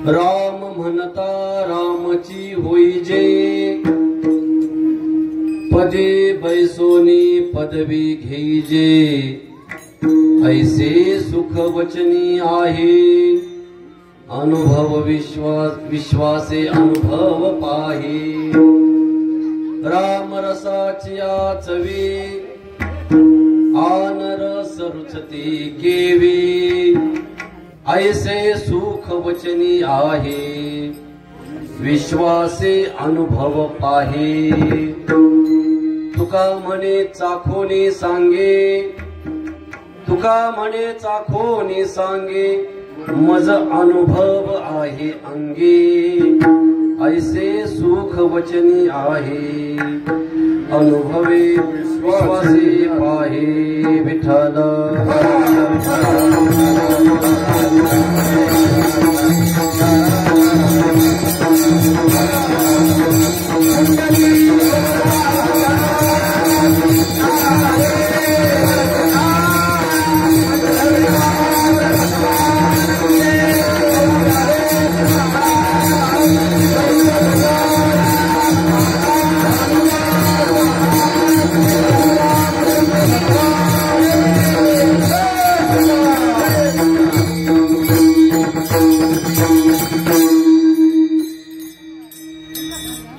राम म्हणता रामची होईजे, पदे बैसोनी पदवी घेईजे। ऐसे सुख वचनी आहे, अनुभव विश्वासे अनुभव पाहे। राम रसाची चवी, आन रस रुचती केवी। ऐसे सुख वचनी आहे, विश्वासे अनुभव पाहे। तुका म्हणे चाखोनी सांगे, तुका म्हणे चाखोनी सांगे, मज अनुभव आहे अंगे। ऐसे सुख वचनी आहे, अनुभवे विश्वासे पाहे। विठ्ठल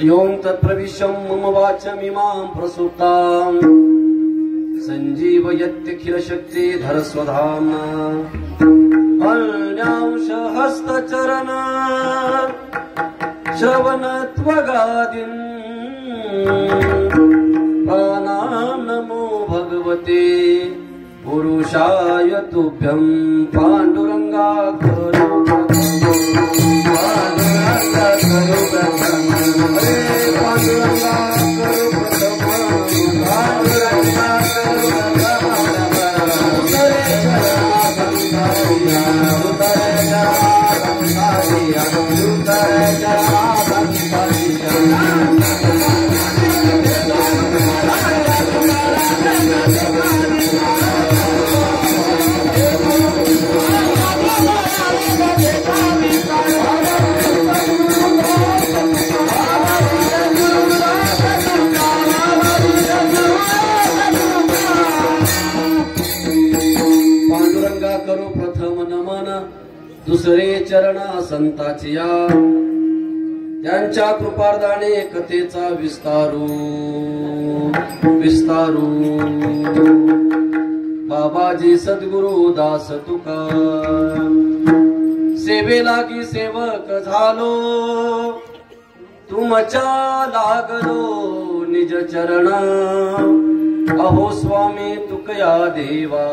यों तत्प्रविशं मम वाचमिमां प्रसुप्तां, संजीवयत्यखिल शक्तिधर स्वधाम्ना। अल्यांश हस्तचरण श्रवणत्वगादीन्, प्राणां नमो भगवते पुरुषाय तुभ्यं। पांडुरंगा करो करू प्रथम नमन, दुसरे चरणा संताचिया। त्यांच्या कृपार्धाने कथेचा विस्तारू विस्तारू। बाबाजी सद्गुरु दास तुका, सेवे लागी सेवक झालो। तुमच्या लागलो निज चरणा, अहो स्वामी तुकया देवा।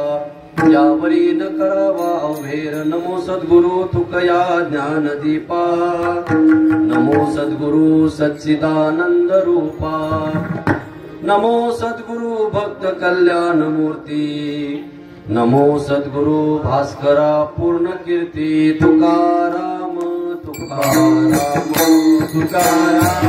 यावरी न करावा अवघेर, नमो सद्गुरु तुकया ज्ञानदीपा। नमो सद्गुरु सच्चिदानंद रूपा, नमो सद्गुरु भक्त कल्याण मूर्ती। नमो सद्गुरु भास्करा पूर्ण कीर्ती। तुकाराम तुकाराम तुकाराम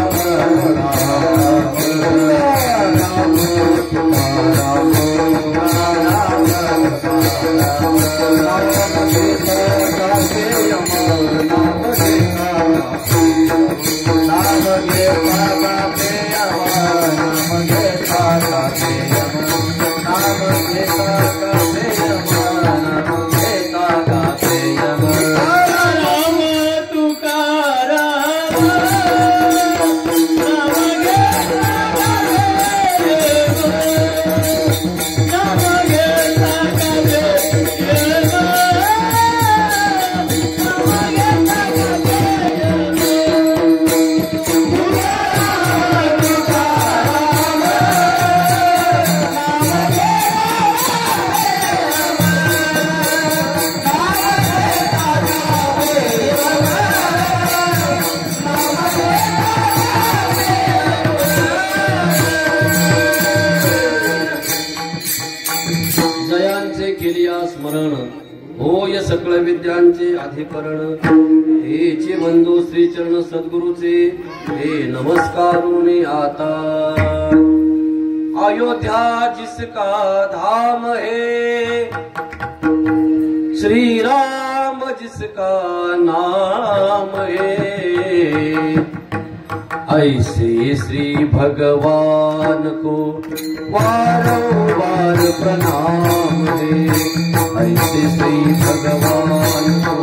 स्मरण होय सकळ विद्यांचे अधिकरण। हेचे बंधू श्री चरण सद्गुरुचे, हे नमस्कारुनी आता। अयोध्या जिसका धाम है, श्री राम जिसका नाम है, ऐसे श्री भगवान को वारंवार प्रणाम है। ऐसे श्री भगवान को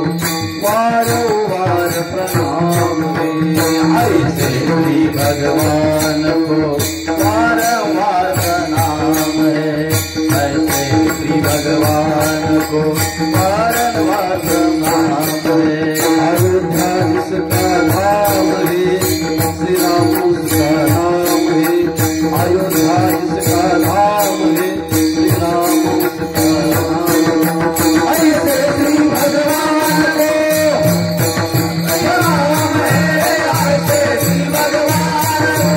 वारंवार प्रणाम है। ऐसे श्री भगवान को वारंवार प्रणाम है। ऐसे श्री भगवान को वारंवार प्रणाम है। अयोध्या जिसका नाम है, श्री राम उसका नाम है। अयोध्या जिसका नाम है, श्री राम उसका नाम है। ऐसे श्री भगवान को नाम है। ऐसे श्री भगवान को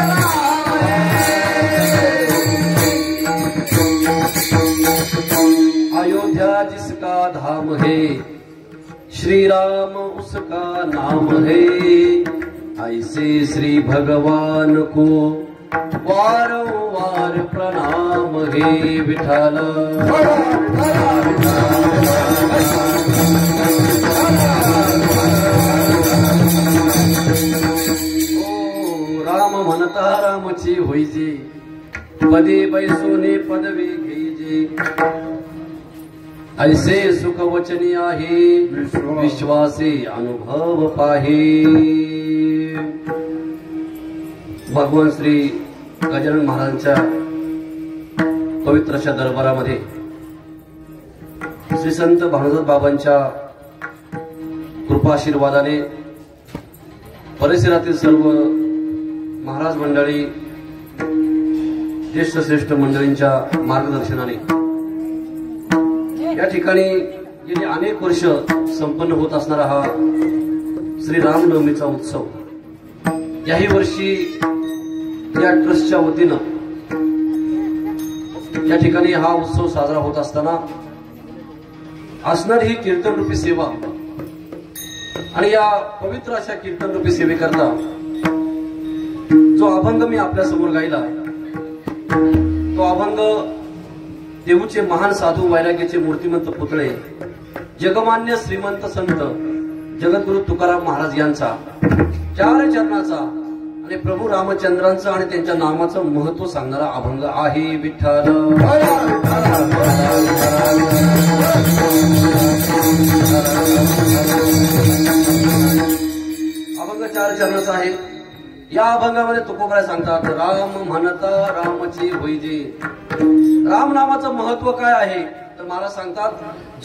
नाम है। अयोध्या जिसका धाम है, श्री राम उसका नाम है। ऐसे श्री भगवान को वारंवार प्रणाम है। विठ्ठल ओ राम म्हणता रामची होईजे, पदे बैसोने पदवी घेईजे। ऐसे सुख वचनी आहे, विश्वासे अनुभव पाहे। भगवान श्री गजानन महाराजांच्या पवित्र अशा दरबारामध्ये श्री संत भानुदास बाबांच्या कृपाशीर्वादाने परिसरातील सर्व महाराज मंडळी, ज्येष्ठ श्रेष्ठ मंडळींच्या मार्गदर्शनाने या ठिकाणी गेली अनेक वर्ष संपन्न होत असणारा हा श्री रामनवमीचा उत्सव याही वर्षी या ट्रस्टच्या वतीनं या ठिकाणी हा उत्सव साजरा होत असताना असणारी ही कीर्तनरूपी सेवा आणि या पवित्र अशा कीर्तनरूपी सेवेकरता जो अभंग मी आपल्या समोर गायला, तो अभंग देऊचे महान साधू वैराग्याचे मूर्तिमंत पुतळे जगमान्य श्रीमंत संत जगद्गुरु तुकाराम महाराज यांचा 4 चरणाचा आणि प्रभू रामचंद्रांचा आणि त्यांच्या नामाचं महत्व सांगणारा अभंग आहे. विठ्ठल अभंग 4 चरणाचा आहे. या अभंगामध्ये तुकोबराय सांगतात, राम म्हणता रामची होईजे. राम नामाचं महत्व काय आहे तर मला सांगतात,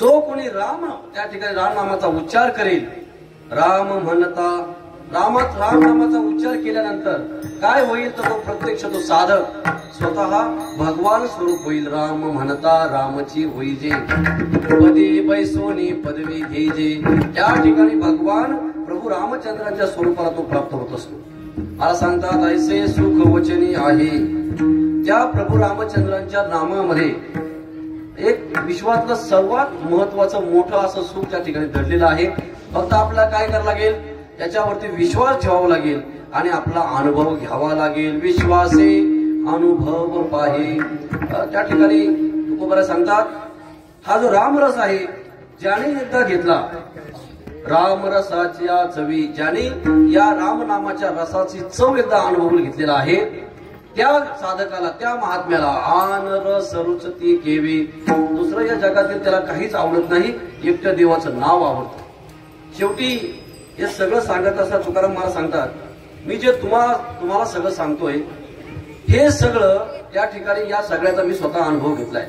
जो कोणी राम त्या ठिकाणी राम नामाचा उच्चार करेल, राम म्हणता राम नामाचा उच्चार केल्यानंतर काय होईल तर तो प्रत्यक्ष तो साधक स्वतः भगवान स्वरूप होईल. राम म्हणता रामची होईजे, पदी बैसोनी पदवी घेजे. त्या ठिकाणी भगवान प्रभू रामचंद्रांच्या स्वरूपाला तो प्राप्त होत असतो. मला सांगतात, ऐसे सुख वचनी आहे. त्या प्रभू रामचंद्रांच्या नामामध्ये एक विश्वातलं सर्वात महत्वाचं मोठं असं सुख त्या ठिकाणी दडलेलं आहे. फक्त आपल्याला काय करावं लागेल, त्याच्यावरती विश्वास ठेवावा लागेल आणि आपला अनुभव घ्यावा लागेल. विश्वासे अनुभव पाहे. त्या ठिकाणी तुकोबराय सांगतात, हा जो रामरस आहे, ज्याने एकदा घेतला रामरसाच्या चवी, ज्याने या रामनामाच्या रसाची चव एकदा अनुभवून घेतलेला आहे, त्या साधकाला, त्या महात्म्याला आन रस रुचती केवी. दुसरं या जगातील त्याला काहीच आवडत नाही, एकट्या देवाचं नाव आवडतं. शेवटी हे सगळं सांगत असताना तुकाराम मला सांगतात, मी जे तुम्हाला सगळं सांगतोय, हे सगळं त्या ठिकाणी या सगळ्याचा मी स्वतः अनुभव घेतलाय.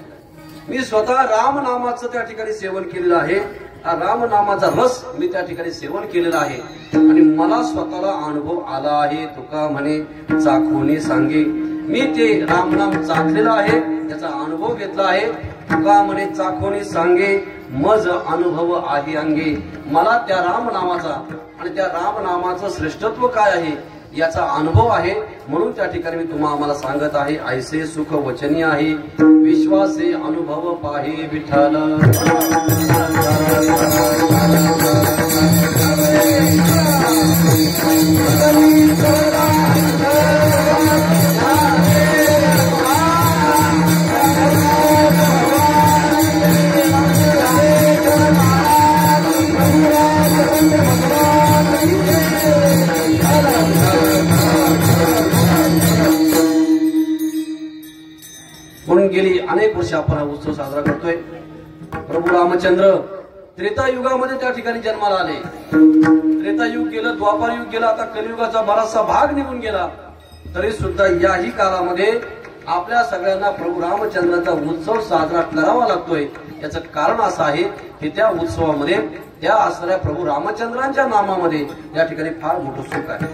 मी स्वतः रामनामाचं त्या ठिकाणी सेवन केलेलं आहे. रामनामाचा रस मी त्या ठिकाणी सेवन केलेला आहे आणि मला स्वतःला अनुभव आला आहे. तुका म्हणे चाखोनी सांगे. मी ते रामनाम चाखलेलं आहे, त्याचा अनुभव घेतला आहे. तुका म्हणे चाखोनी सांगे, मज अनुभव आहे अंगे. मला त्या रामनामाचा आणि त्या रामनामाचं श्रेष्ठत्व काय आहे याचा अनुभव आहे. म्हणून त्या ठिकाणी मी आम्हाला सांगत आहे, ऐसे सुख वचनी आहे. विश्वासे अनुभव पाहे. विठ्ठल प्रभू रामचंद्र त्रेतायुगामध्ये त्या ठिकाणी जन्माला आले. त्रेतायुग गेलं, द्वापार युग गेलं, आता कलियुगाचा बराचसा भाग निघून गेला. तरी सुद्धा याही काळामध्ये आपल्या सगळ्यांना प्रभू रामचंद्राचा उत्सव साजरा करावा लागतोय. याचं कारण असं आहे की त्या उत्सवामध्ये त्या असणाऱ्या प्रभू रामचंद्रांच्या नामामध्ये या ठिकाणी फार मोठं सुख आहे.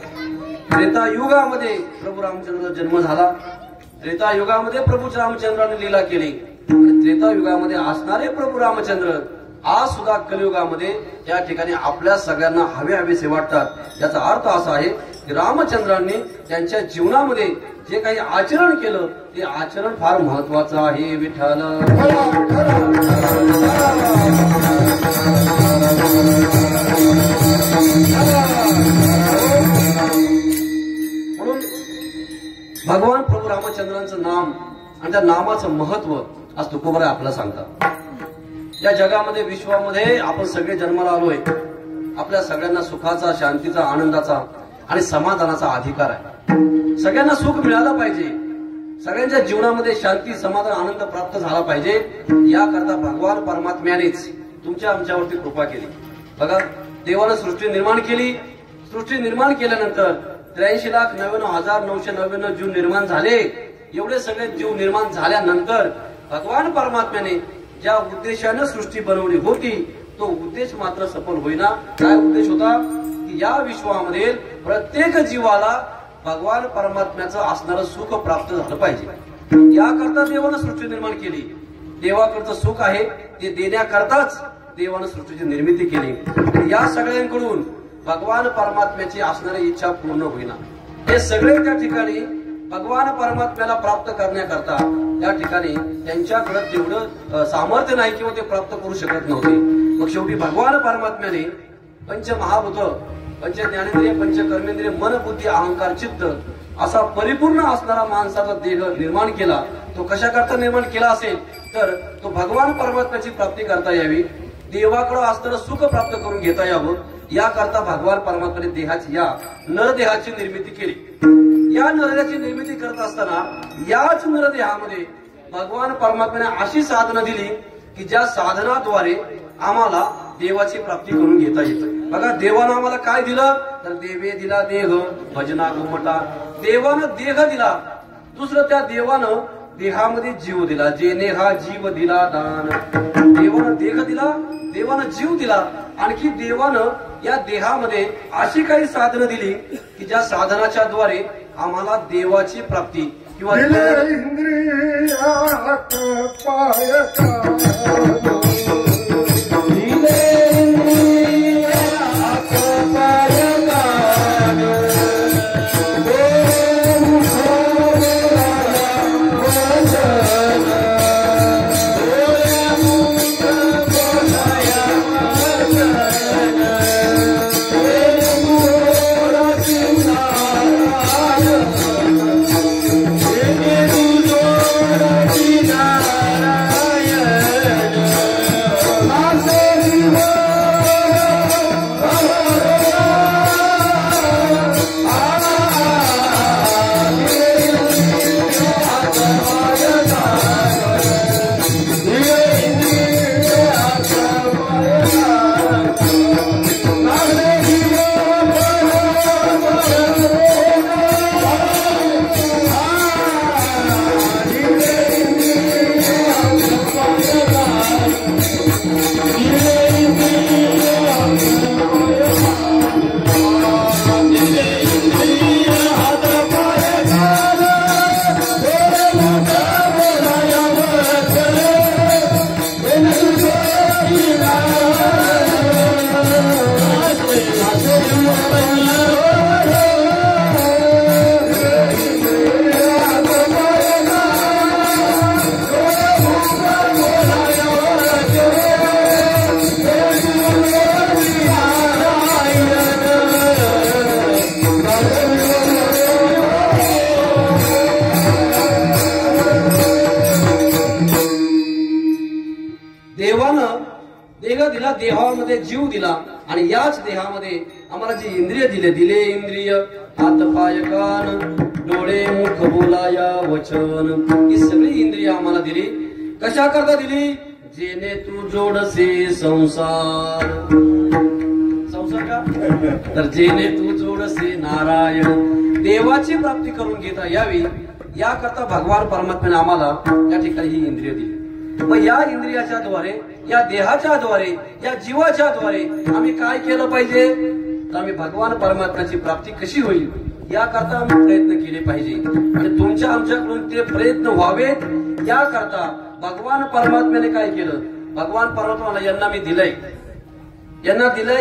त्रेतायुगामध्ये प्रभू रामचंद्राचा जन्म झाला. त्रेतायुगामध्ये प्रभू रामचंद्राने लीला केली आणि त्रेतायुगामध्ये असणारे प्रभू रामचंद्र आज सुद्धा कलियुगामध्ये या ठिकाणी आपल्या सगळ्यांना हवेसे वाटतात. याचा अर्थ असा आहे की रामचंद्रांनी त्यांच्या जीवनामध्ये जे काही आचरण केलं ते आचरण फार महत्वाचं आहे. विठ्ठल म्हणून भगवान प्रभू रामचंद्रांचं नाम आणि त्या नामाचं महत्व आज तुकोबराय आपल्याला सांगतात. या जगामध्ये विश्वामध्ये आपण सगळे जन्माला आलोय. आपल्या सगळ्यांना सुखाचा, शांतीचा, आनंदाचा आणि समाधानाचा अधिकार आहे. सगळ्यांना सुख मिळालं पाहिजे. सगळ्यांच्या जीवनामध्ये शांती, समाधान, आनंद प्राप्त झाला पाहिजे. याकरता भगवान परमात्म्यानेच तुमच्या आमच्यावरती कृपा केली. बघा, देवानं सृष्टी निर्माण केली. सृष्टी निर्माण केल्यानंतर 83,99,999 जीव निर्माण झाले. एवढे सगळे जीव निर्माण झाल्यानंतर भगवान परमात्म्याने ज्या उद्देशानं सृष्टी बनवली होती तो उद्देश मात्र सफल होईना. काय उद्देश होता की या विश्वामध्ये प्रत्येक जीवाला भगवान परमात्म्याचं असणारं सुख प्राप्त झालं पाहिजे. याकरता देवानं सृष्टी निर्माण केली. देवाकडचं सुख आहे ते देण्याकरताच देवानं सृष्टीची निर्मिती केली. या सगळ्यांकडून भगवान परमात्म्याची असणारी इच्छा पूर्ण होईना. हे सगळे त्या ठिकाणी भगवान परमात्म्याला प्राप्त करण्याकरता या ठिकाणी त्यांच्याकडे तेवढं सामर्थ्य नाही किंवा ते प्राप्त करू शकत नव्हते. मग शेवटी भगवान परमात्म्याने पंचमहाभूत, पंच ज्ञानेंद्रिय, पंच कर्मेंद्रिय, मन, बुद्धी, अहंकार, चित्त असा परिपूर्ण असणारा माणसाचा देह निर्माण केला. तो कशाकरता निर्माण केला असेल तर तो भगवान परमात्म्याची प्राप्ती करता यावी, देवाकडे असणारं सुख प्राप्त करून घेता यावं. याकरता भगवान परमात्म्याने देहाची, या नरदेहाची निर्मिती केली. या नरदेहाची निर्मिती करत असताना याच नरदेहामध्ये भगवान परमात्म्याने अशी साधना दिली की ज्या साधनाद्वारे आम्हाला देवाची प्राप्ती करून घेता येते. बघा, देवानं आम्हाला काय दिलं तर देवे दिला देह भजना घुमटा. देवानं देह दिला. दुसरं त्या देवानं देहामध्ये जीव दिला. जेने हा जीव दिला दान. देवानं देह दिला, देवानं जीव दिला. आणखी देवानं या देहामध्ये अशी काही साधनं दिली की ज्या साधनाच्या द्वारे आम्हाला देवाची प्राप्ती किंवा दिला, देहामध्ये जीव दिला आणि याच देहामध्ये आम्हाला जी इंद्रिय दिले इंद्रिय हात पाय कान डोळे मुख बोलाया वचन, ही सगळी इंद्रिय आम्हाला दिली. कशा करता दिली? जेने तू जोडसे संसार का तर जेने तू जोडसे नारायण, देवाची प्राप्ती करून घेता यावी याकरता भगवान परमात्म्याने आम्हाला या ठिकाणी ही इंद्रिय दिली. मग या इंद्रियाच्या द्वारे, या देहाच्या द्वारे, या जीवाच्या द्वारे आम्ही काय केलं पाहिजे, तर आम्ही भगवान परमात्म्याची प्राप्ती कशी होईल याकरता आम्ही प्रयत्न केले पाहिजे. आणि तुमच्या आमच्याकडून ते प्रयत्न व्हावेत याकरता भगवान परमात्म्याने काय केलं, भगवान परमात्म्याला यांना मी दिलंय,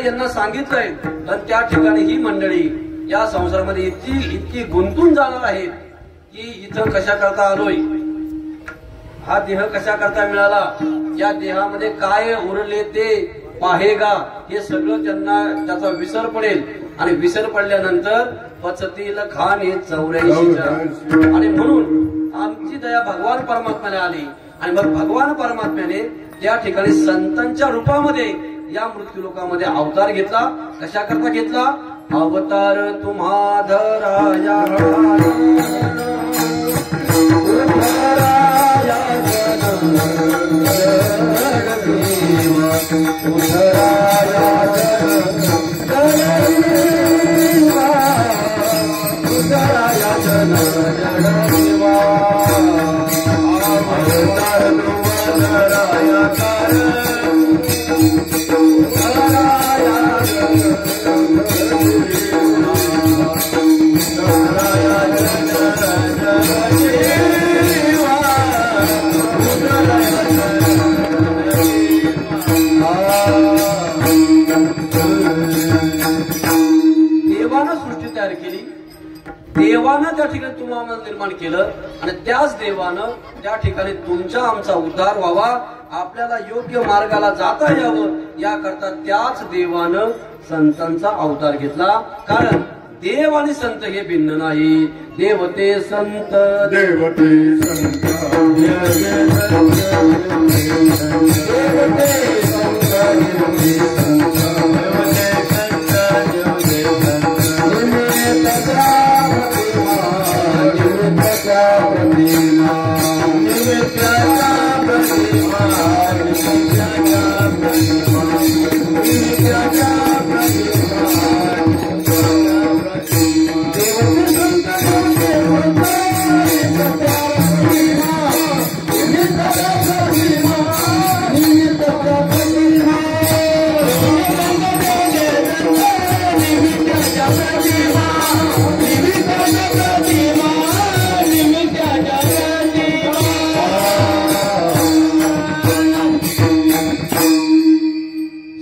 यांना सांगितलंय. तर त्या ठिकाणी ही मंडळी या संसारामध्ये इतकी गुंतून जाणार आहेत की इथं कशा करता आलोय, हा देह कशा करता मिळाला, या देहामध्ये काय उरले ते पाहेगा, हे सगळं त्यांना त्याचा विसर पडेल. आणि विसर पडल्यानंतर पचतील खाणे 84. आणि म्हणून आमची दया भगवान परमात्म्याने आली. आणि मग भगवान परमात्म्याने त्या ठिकाणी संतांच्या रूपामध्ये या मृत्यू लोकामध्ये अवतार घेतला. कशा करता घेतला, अवतार तुम्हा धराया देवानं त्या ठिकाणी तुम्हाला निर्माण केलं. आणि त्याच देवानं त्या ठिकाणी तुमचा आमचा उद्धार व्हावा, आपल्याला योग्य मार्गाला जाता यावं याकरता त्याच देवानं संतांचा अवतार घेतला. कारण देव आणि संत हे भिन्न नाही. देवते संत देवते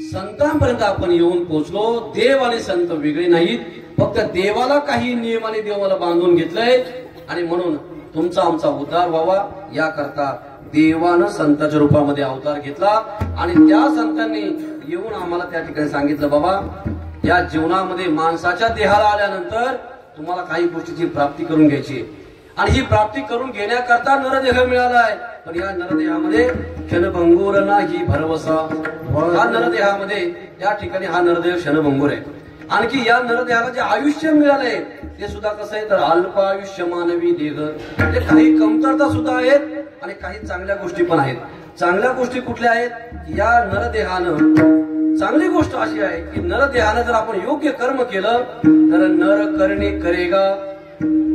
संत आपण येऊन पोहोचलो. देव आणि संत वेगळे नाहीत, फक्त देवाला काही नियमाने देवाला बांधून घेतलंय. आणि म्हणून तुमचा आमचा उद्धार व्हावा याकरता देवानं संतांच्या रूपामध्ये अवतार घेतला. आणि त्या संतांनी येऊन आम्हाला त्या ठिकाणी सांगितलं, बाबा या जीवनामध्ये माणसाच्या देहाला आल्यानंतर तुम्हाला काही गोष्टीची प्राप्ती करून घ्यायची. आणि ही प्राप्ती करून घेण्याकरता नरदेह मिळालाय. पण या नरदेहामध्ये क्षणभंगूर नाही भरवसा. हा नरदेहामध्ये या ठिकाणी हा नरदेह क्षणभंगूर आहे. आणखी या नरदेहाला जे आयुष्य मिळालंय ते सुद्धा कसं आहे, तर अल्प आयुष्य मानवी देह. म्हणजे काही कमतरता सुद्धा आहेत आणि काही चांगल्या गोष्टी पण आहेत. चांगल्या गोष्टी कुठल्या आहेत, या नरदेहानं चांगली गोष्ट अशी आहे की नरदेहानं जर आपण योग्य कर्म केलं तर नर करणे करेगा.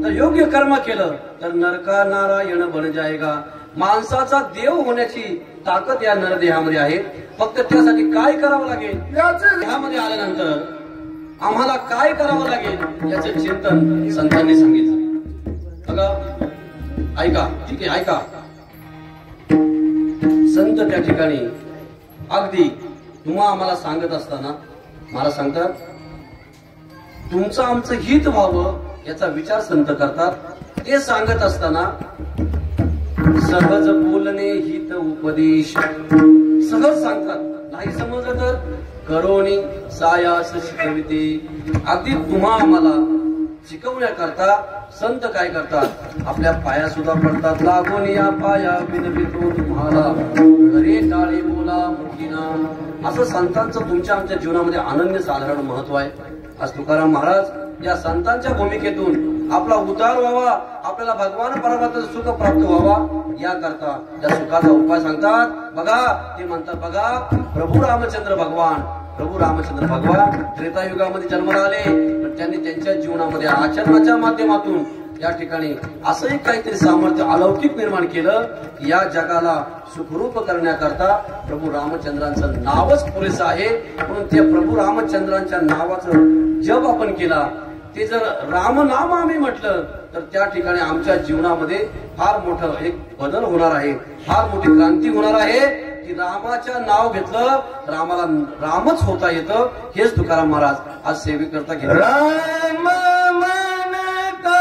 तर योग्य कर्म केलं तर नरका नारायण बन जाएगा. माणसाचा देव होण्याची ताकद या नरदेहामध्ये आहे. फक्त त्यासाठी काय करावं लागेल, देहामध्ये आल्यानंतर आम्हाला काय करावं लागेल याचे चिंतन संतांनी सांगितलं. बघा ऐका, ठीक आहे ऐका. संत त्या ठिकाणी अगदी तुम्हा आम्हाला सांगत असताना मला सांगतात, तुमचं आमचं हित व्हावं याचा विचार संत करतात. ते सांगत असताना सहज बोलणे हित उपदेश सहज सांगतात. नाही समजलं तर करोनी सायास शिकविते. अगदी तुम्हा आम्हाला शिकवण्याकरता संत काय करतात, आपल्या पाया सुद्धा पडतात. लागून या पाया विनवितो तुम्हाला घरे टाळे बोला मुखीना. असं संतांचं तुमच्या आमच्या जीवनामध्ये अनन्य साधारण महत्व आहे. आज तुकाराम महाराज या संतांच्या भूमिकेतून आपला उद्धार व्हावा, आपल्याला भगवान परमात्म्याचं सुख प्राप्त व्हावा, याकरता त्या सुखाचा उपाय सांगतात. बघा ते म्हणतात, बघा प्रभू रामचंद्र भगवान त्रेतायुगामध्ये जन्माला आले, पण त्यांनी त्यांच्या जीवनामध्ये आचरणाच्या माध्यमातून या ठिकाणी असंही काहीतरी सामर्थ्य अलौकिक निर्माण केलं. या जगाला सुखरूप करण्याकरता प्रभू रामचंद्रांचं नावच पुरेसं आहे. म्हणून त्या प्रभू रामचंद्रांच्या नावाचं जप आपण केला, ते जर रामनाम आम्ही म्हटलं तर त्या ठिकाणी आमच्या जीवनामध्ये फार मोठं एक बदल होणार आहे, फार मोठी क्रांती होणार आहे. की रामाचं नाव घेतलं तर आम्हाला रामच होता येतं. हेच तुकाराम महाराज आज सेवेकरता घेतलं. राम मनता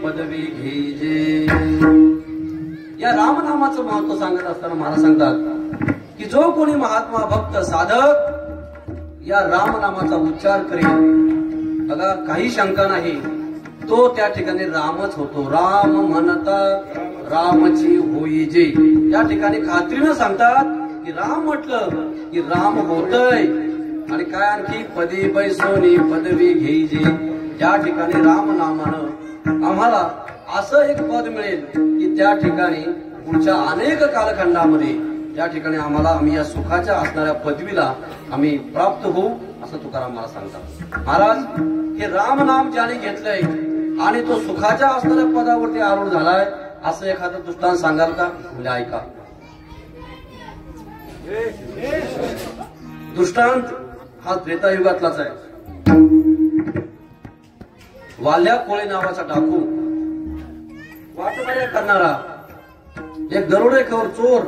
पदवी घेजे. या रामनामाचं महत्व सांगत असताना मला सांगतात की जो कोणी महात्मा भक्त साधक या रामनामाचा उच्चार करेल, बघा काही शंका नाही, तो त्या ठिकाणी रामच होतो. राम म्हणता रामची होईजे. या ठिकाणी खात्रीनं सांगतात की राम म्हटलं की राम होतय. आणि काय आणखी पदी बैसोनी पदवी घेईजे. त्या ठिकाणी रामनामानं आम्हाला असं एक पद मिळेल की त्या ठिकाणी पुढच्या अनेक कालखंडामध्ये त्या ठिकाणी आम्ही या सुखाच्या असणाऱ्या पदवीला आम्ही प्राप्त होऊ, असं तुकाराम मला सांगतात. महाराज हे रामनाम ज्याने घेतलंय आणि तो सुखाच्या असणाऱ्या पदावरती आरूढ झालाय, असं एखादं दृष्टांत सांगाल का? म्हणजे ऐका. दृष्टांत हा त्रेतायुगातलाच आहे. वाल्या कोळी नावाचा डाकू, वाटमाऱ्या करणारा एक दरोडेखोर चोर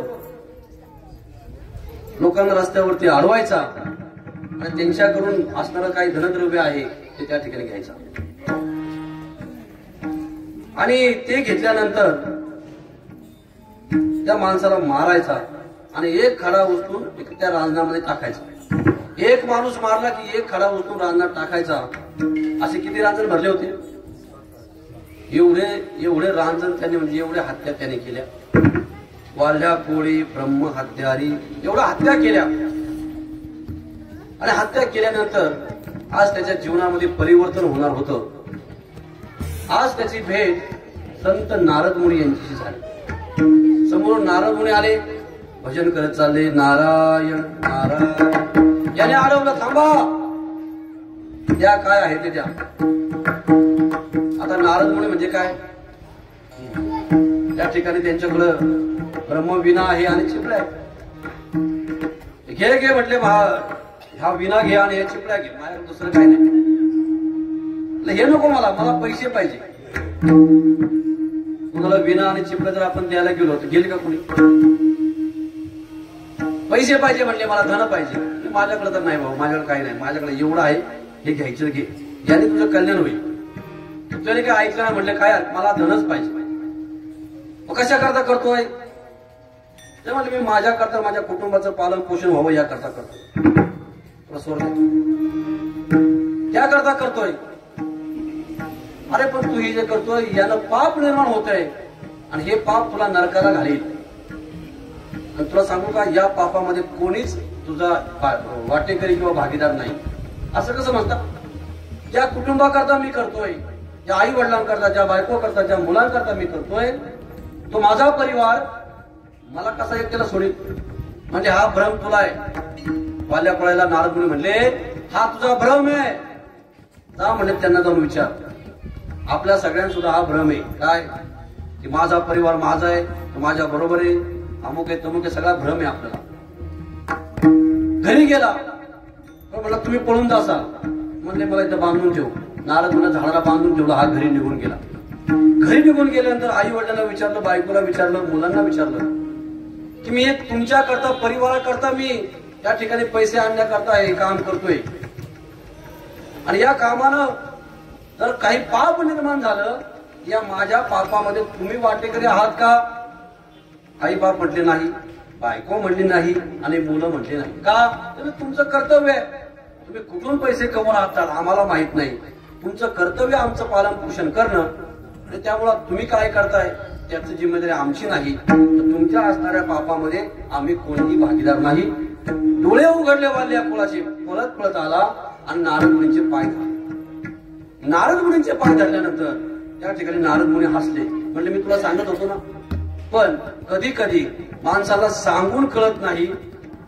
लोकांना रस्त्यावरती अडवायचा आणि त्यांच्याकडून असणारं काही धनद्रव्य आहे ते त्या ठिकाणी घ्यायचा. आणि ते घेतल्यानंतर त्या माणसाला मारायचा आणि एक खडा उचलून त्या रांजणामध्ये टाकायचा. एक माणूस मारला की एक खडा उचलून रांजणात टाकायचा. असे किती रांजण भरले होते? एवढे रांजण त्यांनी, म्हणजे एवढ्या हत्या त्याने केल्या. वाल्या कोळी ब्रह्म हत्यारी एवढ्या हत्या केल्या. आणि हत्या केल्यानंतर आज त्याच्या जीवनामध्ये परिवर्तन होणार होतं. आज त्याची भेट संत नारद मुनी यांच्याशी झाली. समोरून नारद मुनी आले, भजन करत चालले, नारायण नारायण. याने अडवलं, थांबा, त्या काय आहे ते द्या. आता नारद मुनी म्हणजे काय? त्या ठिकाणी त्यांच्याकडं ब्रह्मविना आहे आणि चिपळ्या. घे घे म्हटले, ह्या विना घे आणि या चिपळ्या घे, माझ्याकडे दुसरं काय नाही. हे नको, मला पैसे पाहिजे. कुणाला विना आणि चिपळं जर आपण द्यायला गेलो तर गेले का कुणी? पैसे पाहिजे म्हणले, मला धन पाहिजे. माझ्याकडे तर नाही भाऊ, माझ्याकडे काही नाही, माझ्याकडे एवढं आहे, हे घ्यायचं घे, याने तुझं कल्याण होईल. त्याने काय ऐकलं नाही, म्हणले काय मला धनच पाहिजे. मग कशा करता करतोय? ते म्हणले मी माझ्या करता माझ्या कुटुंबाचं पालन पोषण व्हावं या करता करतो. त्या करता करतोय. अरे पण तू हे जे करतोय यानं पाप निर्माण होत आहे आणि हे पाप तुला नरकाला घालील. आणि तुला सांगू का, या पापामध्ये कोणीच तुझा वाटेकरी किंवा भागीदार नाही. असं कसं म्हणतात? ज्या कुटुंबाकरता मी करतोय, ज्या आई वडिलांकरता, ज्या बायको करता, ज्या मुलांकरता मी करतोय, तो माझा परिवार मला कसा एकट्याला सोडील? म्हणजे हा भ्रम तुला आहे. वाल्या कोळ्याला नारद मुनी म्हणले हा तुझा भ्रम आहे. जा म्हणले त्यांना जाऊन विचार. आपल्या सगळ्यांसुद्धा हा भ्रम आहे. काय की माझा परिवार माझा आहे, तो माझ्या बरोबर आहे, अमुक आहे तमुक आहे, सगळा भ्रम आहे आपल्याला. घरी गेला म्हणलं तुम्ही पळून जासाल. म्हणले मला इथं बांधून ठेव. नारद मुनी झाडाला बांधून ठेवला. हा घरी निघून गेला. घरी निघून गेल्यानंतर आई वडिलांना विचारलं, बायकोला विचारलं, मुलांना विचारलं की मी तुमच्या करता परिवाराकरता मी या ठिकाणी पैसे आणण्याकरता हे काम करतोय आणि या कामानं जर काही पाप निर्माण झालं, या माझ्या पापामध्ये तुम्ही वाटेकरी आहात का? आई बाप म्हटले नाही, बायको म्हणली नाही आणि मुलं म्हटली नाही. का? तर तुमचं कर्तव्य आहे. तुम्ही कुठून पैसे कमवून आणतात आम्हाला माहित नाही. तुमचं कर्तव्य आमचं पालन पोषण करणं आणि त्यामुळं तुम्ही काय करताय त्याची जिम्मेदारी आमची नाही. तुमच्या असणाऱ्या पापामध्ये आम्ही कोणीही भागीदार नाही. डोळे उघडले वाल्या कुळाचे, पळत पळत आला आणि नारद मुनींचे पाय धरले. नारद मुनींचे पाय धरल्यानंतर त्या ठिकाणी नारद मुनी हसले. म्हणले मी तुला सांगत होतो ना. पण कधी कधी माणसाला सांगून कळत नाही,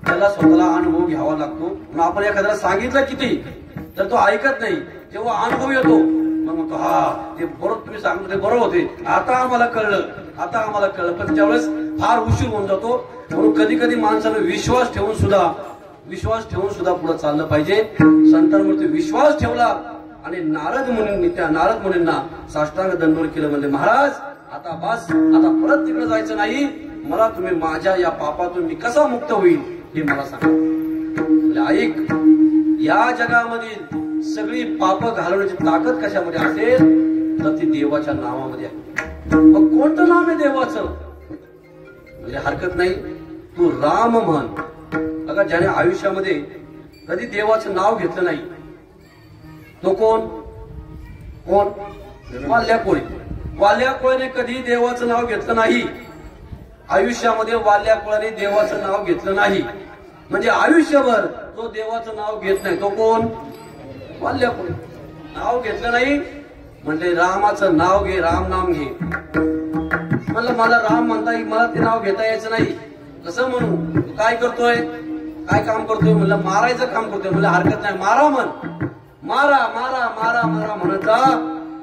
त्याला स्वतःला अनुभव घ्यावा लागतो. मग आपण एखाद्याला सांगितलं किती तर तो ऐकत नाही. जेव्हा अनुभव येतो मग म्हणतो हा ते बरोबर तुम्ही सांगतो ते बरोबर होते, आता आम्हाला कळलं, आता आम्हाला कळलं. पण त्यावेळेस फार उशीर होऊन जातो. म्हणून कधी कधी माणसाला विश्वास ठेवून सुद्धा पुढे चाललं पाहिजे. संतांवरती विश्वास ठेवला आणि नारद मुनींना साष्टांग दंडवत केलं. म्हणजे महाराज आता बस, आता परत तिकडे जायचं नाही. मला तुम्ही माझ्या या पापातून मी कसा मुक्त होईल हे मला सांगा. ऐक, या जगामध्ये सगळी पाप घालवण्याची ताकद कशामध्ये असेल तर ती देवाच्या नावामध्ये आहे. मग कोणतं नाव आहे देवाचं? म्हणजे हरकत नाही, तू राम म्हण. अगं ज्याने आयुष्यामध्ये कधी देवाचं नाव घेतलं नाही तो कोण? वाल्या कोळी. वाल्या कोळीने कधी देवाचं नाव घेतलं नाही आयुष्यामध्ये. वाल्या कोळीने देवाचं नाव घेतलं नाही म्हणजे आयुष्यभर तो देवाचं नाव घेत नाही. तो कोण? वाल्या कोळी. नाव घेतलं नाही म्हणजे रामाचं नाव घे, राम नाम घे. म्हणलं मला राम म्हणता येईल, मला ते नाव घेता यायचं नाही. कसं म्हणू? काय करतोय, काय काम करतोय? म्हणलं मारायचं काम करतोय. म्हणलं हरकत नाही, मारा म्हण. मारा मारा मारा मारा म्हणत जा.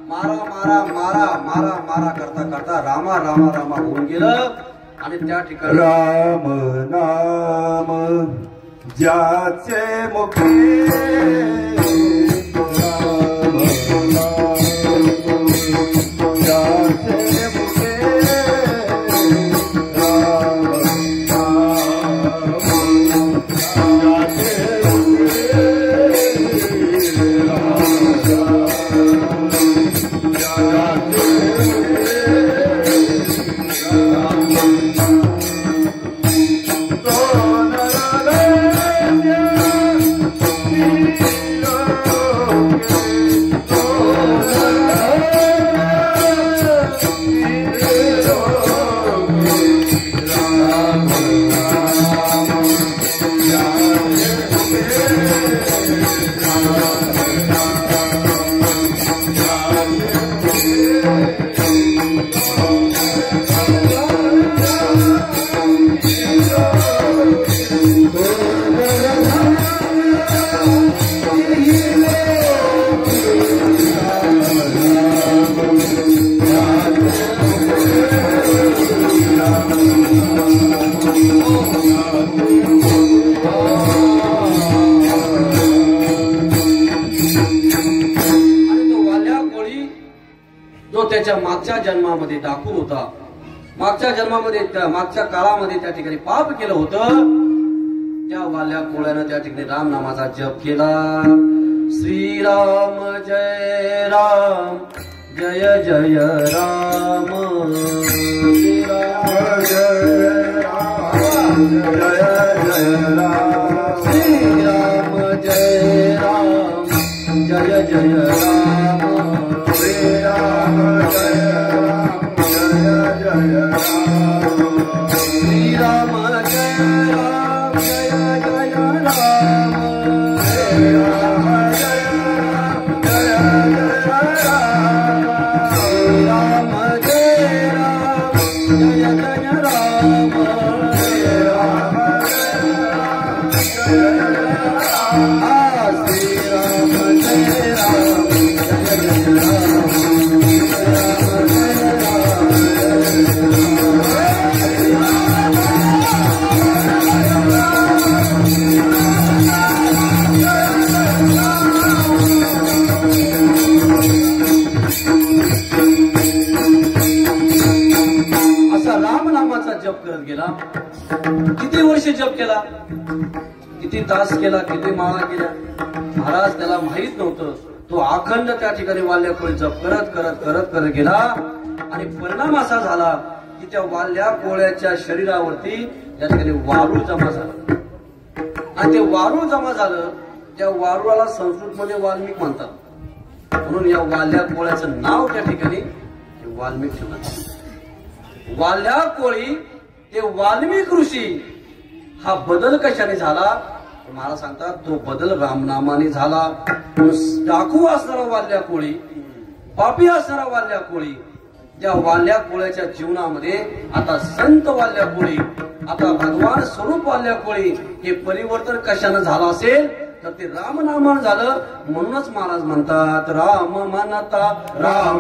मारा मारा मारा मारा मारा करता करता रामा रामा रामा होऊन गेलं आणि त्या ठिकाणी राम नाम ज्याचे मुखे त्याच्या मागच्या जन्मामध्ये डाकू होता, मागच्या जन्मामध्ये मागच्या काळामध्ये त्या ठिकाणी पाप केलं होतं. त्या वाल्या कोळ्यानं त्या ठिकाणी राम नामाचा जप केला. श्रीराम जय राम जय जय राम, श्रीराम जय राम जय जय राम, श्रीराम जय राम जय जय राम, श्रीराम जय राम जय जय राम, श्रीराम जय राम जय जय राम, श्रीराम जप करत गेला. किती वर्ष जप केला, किती तास केला, किती माळा केल्या, महाराज त्याला माहित नव्हतं. तो अखंड त्या ठिकाणी वाल्या कोळी जप करत करत करत करत गेला. आणि परिणाम असा झाला की त्या वाल्या कोळ्याच्या शरीरावरती त्या ठिकाणी वारूळ जमा झालं. आणि ते वारूळ जमा झालं, त्या वारुळाला संस्कृतमध्ये वाल्मिक म्हणतात. म्हणून या वाल्या कोळ्याचं नाव त्या ठिकाणी वाल्मिक ठेवलं. वाल्या कोळी ते वाल्मिक ऋषी, हा बदल कशाने झाला? मला सांगतात तो बदल रामनामाने झाला. डाकू असणारा वाल्या कोळी, पापी असणारा वाल्या कोळी, त्या वाल्या कोळ्याच्या जीवनामध्ये आता संत वाल्या कोळी, आता भगवान स्वरूप वाल्या कोळी, हे परिवर्तन कशाने झालं असेल तर ते रामनामान झालं. म्हणूनच महाराज म्हणतात राम म्हणता राम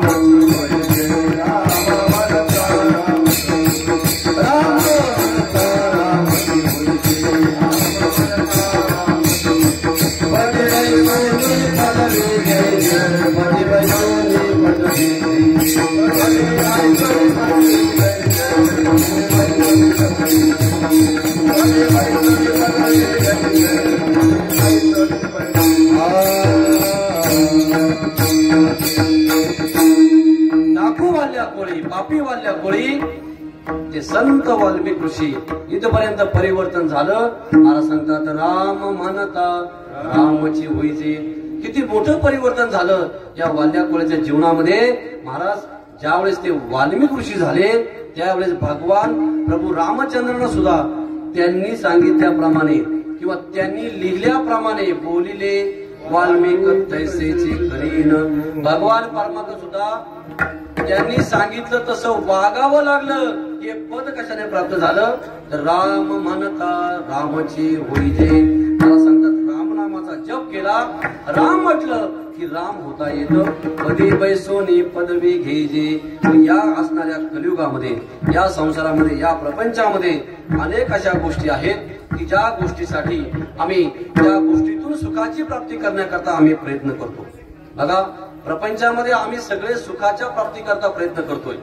डाकू वाल्या कोळी, पापी वाल्या कोळी, ते संत वाल्मिक ऋषी, इथपर्यंत परिवर्तन झालं. मला सांगतात राम म्हणता रामची होईजे. किती मोठं परिवर्तन झालं या वाल्या कोळ्याच्या जीवनामध्ये. महाराज ज्यावेळेस ते वाल्मिक ऋषी झाले त्यावेळेस भगवान प्रभू रामचंद्रांना सुद्धा त्यांनी सांगितल्याप्रमाणे किंवा त्यांनी लिहिल्याप्रमाणे बोलिले वाल्मिक तैसेचे करीन. भगवान परमात्मा सुद्धा त्यांनी सांगितलं तसं वागावं लागलं. हे पद कशाने प्राप्त झालं तर राम म्हणता रामची होईजे. मला सांगतात रामनामाचा जप केला, राम म्हटलं की राम होता येतं. पदी बैसोनी पदवी घेजे. या असणाऱ्या कलियुगामध्ये, या संसारामध्ये, या प्रपंचामध्ये अनेक अशा गोष्टी आहेत की ज्या गोष्टीसाठी आम्ही त्या गोष्टीतून सुखाची प्राप्ती करण्याकरता आम्ही प्रयत्न करतो. बघा प्रपंचामध्ये आम्ही सगळे सुखाच्या प्राप्ती करता प्रयत्न करतोय.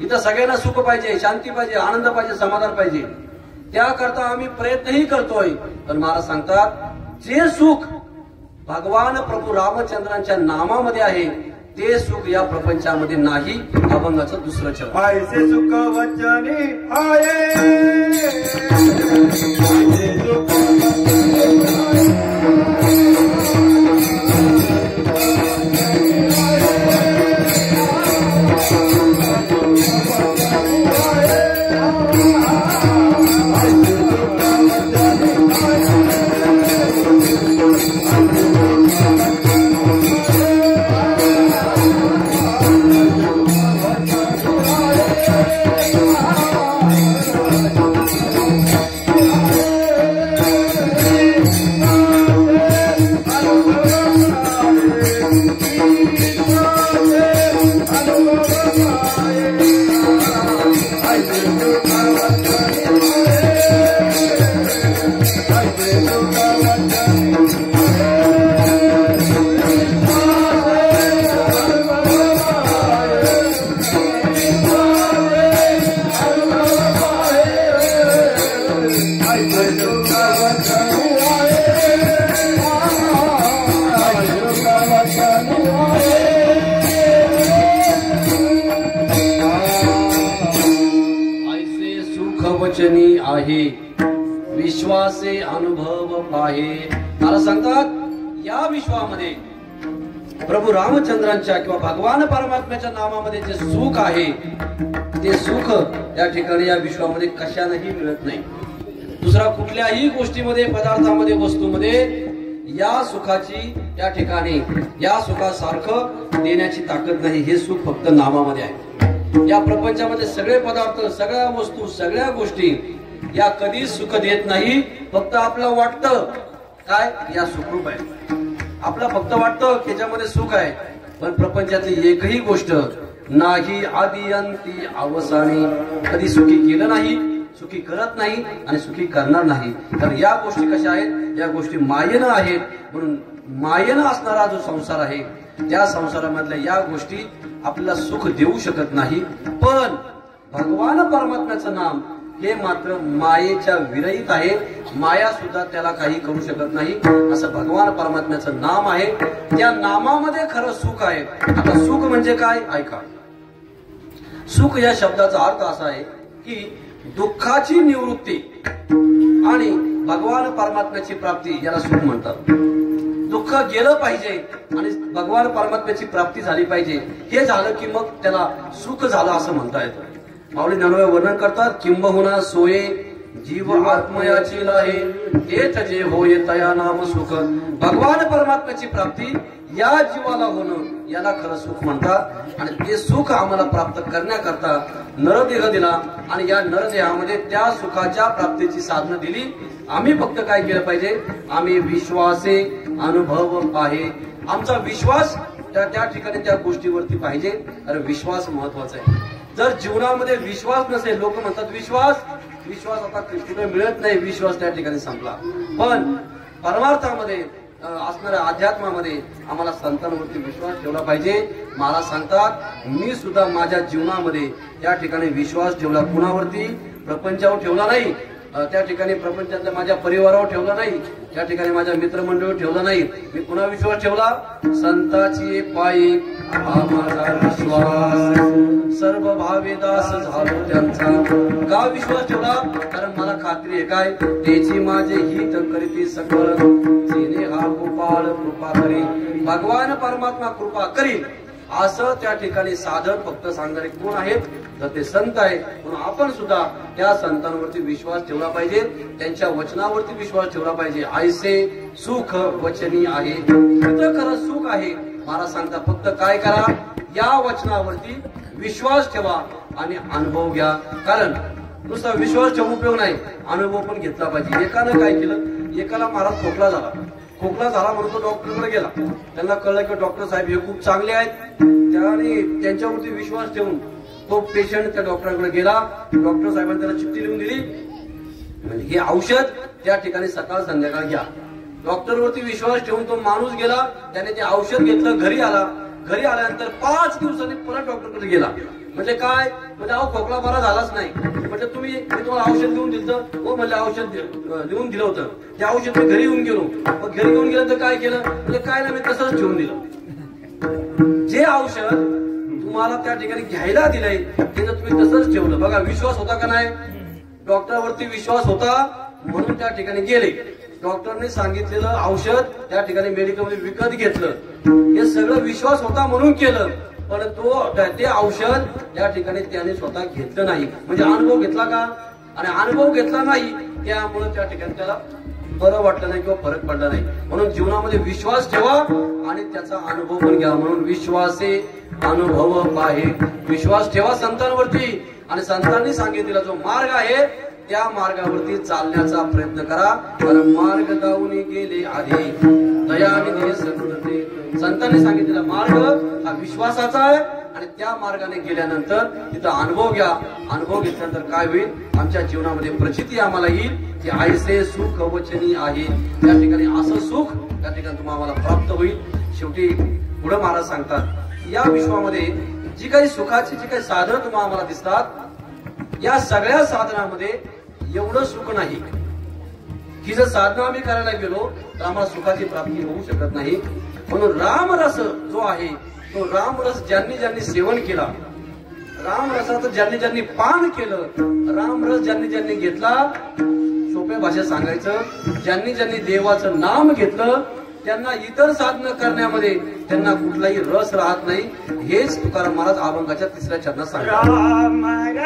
इथं सगळ्यांना सुख पाहिजे, शांती पाहिजे, आनंद पाहिजे, समाधान पाहिजे, त्याकरता आम्ही प्रयत्नही करतोय. पण मला सांगतात जे सुख भगवान प्रभू रामचंद्रांच्या नामामध्ये आहे ते सुख या प्रपंचामध्ये नाही. अभंगाचं दुसरं चरण. ऐसे सुख वचनी आहे, विश्वासे अनुभव पाहे. मला सांगतात या विश्वामध्ये प्रभू रामचंद्रांच्या किंवा भगवान परमात्म्याच्या नामामध्ये जे सुख आहे ते सुख या ठिकाणी या विश्वामध्ये कशानेही मिळत नाही. दुसरा कुठल्याही गोष्टीमध्ये, पदार्थामध्ये, वस्तूमध्ये या सुखाची या ठिकाणी या सुखासारखं देण्याची ताकद नाही. हे सुख फक्त नामामध्ये आहे. या प्रपंचामध्ये सगळे पदार्थ, सगळ्या वस्तू, सगळ्या गोष्टी या कधीच सुख देत नाही. फक्त आपलं वाटतं काय या सुखरूप आहे, आपलं फक्त वाटतं त्याच्यामध्ये सुख आहे. पण प्रपंचातली एकही गोष्ट नाही आदि अंती अवसानी कधी सुखी केलं नाही, सुखी करत नाही आणि सुखी करणार नाही. तर या गोष्टी कशा आहेत? या गोष्टी मायेनं आहेत. म्हणून मायेनं असणारा जो संसार आहे त्या संसारामधल्या या गोष्टी आपल्याला सुख देऊ शकत नाही. पण भगवान परमात्म्याचं नाम हे मात्र मायेच्या विरहित आहे. माया सुद्धा त्याला काही करू शकत नाही. असं भगवान परमात्म्याचं नाम आहे. त्या नामामध्ये खरं सुख आहे. आता सुख म्हणजे काय ऐका. सुख या शब्दाचा अर्थ असा आहे की दुःखाची निवृत्ती आणि भगवान परमात्म्याची प्राप्ती याला सुख म्हणतात. दुःख गेलं पाहिजे आणि भगवान परमात्म्याची प्राप्ती झाली पाहिजे. हे झालं की मग त्याला सुख झालं असं म्हणता येतं. माऊली ज्ञानोबा वर्णन करतात, किंबहुना सोये जीव आत्मयाची लाहे तेच जे होय तया नाम सुख. भगवान परमात्म्याची प्राप्ती या जीवाला होणं याला खरं सुख म्हणतात. आणि ते सुख आम्हाला प्राप्त करण्याकरता नरदेह दिला आणि या नरदेहामध्ये त्या सुखाच्या प्राप्तीची साधनं दिली. आम्ही फक्त काय केलं पाहिजे? आम्ही विश्वासे अनुभव पाहे. आमचा विश्वास त्या ठिकाणी त्या गोष्टीवरती पाहिजे. अरे विश्वास महत्वाचा आहे. जर जीवनामध्ये विश्वास नसेल, लोक म्हणतात विश्वास आता कुठे मिळत नाही, विश्वास त्या ठिकाणी संपला. पण परमार्थामध्ये असणाऱ्या अध्यात्मामध्ये आम्हाला संतांवरती विश्वास ठेवला पाहिजे. मला सांगतात मी सुद्धा माझ्या जीवनामध्ये त्या ठिकाणी विश्वास ठेवला. कुणावरती? प्रपंचावर ठेवला नाही. त्या ठिकाणी प्रपंचातल्या माझ्या परिवारावर ठेवला नाही. त्या ठिकाणी माझ्या मित्रमंडळीवर ठेवला नाही. मी कुणा विश्वास ठेवला? संताची पायी हा माझा विश्वास, सर्व भावे दास झालो त्यांचा. का विश्वास ठेवला? कारण मला खात्री आहे काय, त्याची माझे हित करीती सकळ, तिने हा गोपाळ कृपा करी. भगवान परमात्मा कृपा करील असं त्या ठिकाणी साधन फक्त सांगणारे कोण आहेत? तर ते संत आहेत. म्हणून आपण सुद्धा त्या संतांवरती विश्वास ठेवला पाहिजे. त्यांच्या वचनावरती विश्वास ठेवला पाहिजे. ऐसे सुख वचनी आहे. तिथं खरं सुख आहे. मला सांगता फक्त काय करा? या वचनावरती विश्वास ठेवा आणि अनुभव घ्या. कारण नुसता विश्वास ठेवून उपयोग नाही, अनुभव पण घेतला पाहिजे. एकानं काय केलं? एकाला महाराज खोकला झाला म्हणून तो डॉक्टरकडे गेला. त्यांना कळलं की डॉक्टर साहेब हे खूप चांगले आहेत. त्याने त्यांच्यावरती विश्वास ठेवून तो पेशंट त्या डॉक्टरकडे गेला. डॉक्टर साहेबांनी त्याला चिठ्ठी लिहून दिली, म्हणजे हे औषध त्या ठिकाणी सकाळ संध्याकाळ घ्या. डॉक्टरवरती विश्वास ठेवून तो माणूस गेला. त्याने ते औषध घेतलं, घरी आला. घरी आल्यानंतर 5 दिवसांनी परत डॉक्टरकडे गेला. म्हणजे काय? म्हणजे अहो खोकला बरा झालाच नाही. म्हणजे मी तुम्हाला औषध लिहून दिलं? हो म्हणलं औषध लिहून दिलं होतं. ते औषध मी घरी येऊन गेलो. मग घरी येऊन गेलं तर काय केलं? म्हणजे काय नाही, मी तसंच ठेवून दिलं. जे औषध तुम्हाला त्या ठिकाणी घ्यायला दिलंय ते जर तुम्ही तसंच ठेवलं. बघा विश्वास होता का नाही? डॉक्टरवरती विश्वास होता म्हणून त्या ठिकाणी गेले. डॉक्टरने सांगितलेलं औषध त्या ठिकाणी मेडिकलमध्ये विकत घेतलं. हे सगळं विश्वास होता म्हणून केलं. पण ते औषध त्या ठिकाणी त्याने स्वतः घेतलं नाही. म्हणजे अनुभव घेतला का? आणि अनुभव घेतला नाही त्यामुळे त्या ठिकाणी त्याला बरं वाटलं नाही किंवा फरक पडला नाही. म्हणून जीवनामध्ये विश्वास ठेवा आणि त्याचा अनुभव पण घ्या. म्हणून विश्वासे अनुभव पाहे. विश्वास ठेवा संतांवरती आणि संतांनी सांगितलेला जो मार्ग आहे त्या मार्गावरती चालण्याचा प्रयत्न करा. कारण मार्ग गाऊन गेले आधी दयानिधी सद्गुणते. संतांनी सांगितलेला मार्ग हा विश्वासाचा आहे आणि त्या मार्गाने गेल्यानंतर तिथं अनुभव घ्या. अनुभव घेतल्यानंतर काय होईल? आमच्या जीवनामध्ये प्रचिती आम्हाला येईल की ऐसे सुख वचनी आहे. त्या ठिकाणी असं सुख त्या ठिकाणी तुम्हाला प्राप्त होईल. शेवटी पुढे महाराज सांगतात या विश्वामध्ये जी काही सुखाची जी काही साधनं तुम्हाला आम्हाला दिसतात या सगळ्या साधनामध्ये एवढं सुख नाही की जर साधना आम्ही करायला गेलो तर आम्हाला सुखाची प्राप्ती होऊ शकत नाही. म्हणून रामरस जो आहे तो रामरस ज्यांनी ज्यांनी सेवन केला, रामरसाचं ज्यांनी ज्यांनी पान केलं, रामरस ज्यांनी ज्यांनी घेतला, सोप्या भाषेत सांगायचं, ज्यांनी ज्यांनी देवाचं नाम घेतलं त्यांना इतर साधनं करण्यामध्ये त्यांना कुठलाही रस राहत नाही. हेच तुकाराम महाराज अभंगाच्या 3ऱ्या चरणात सांगतात.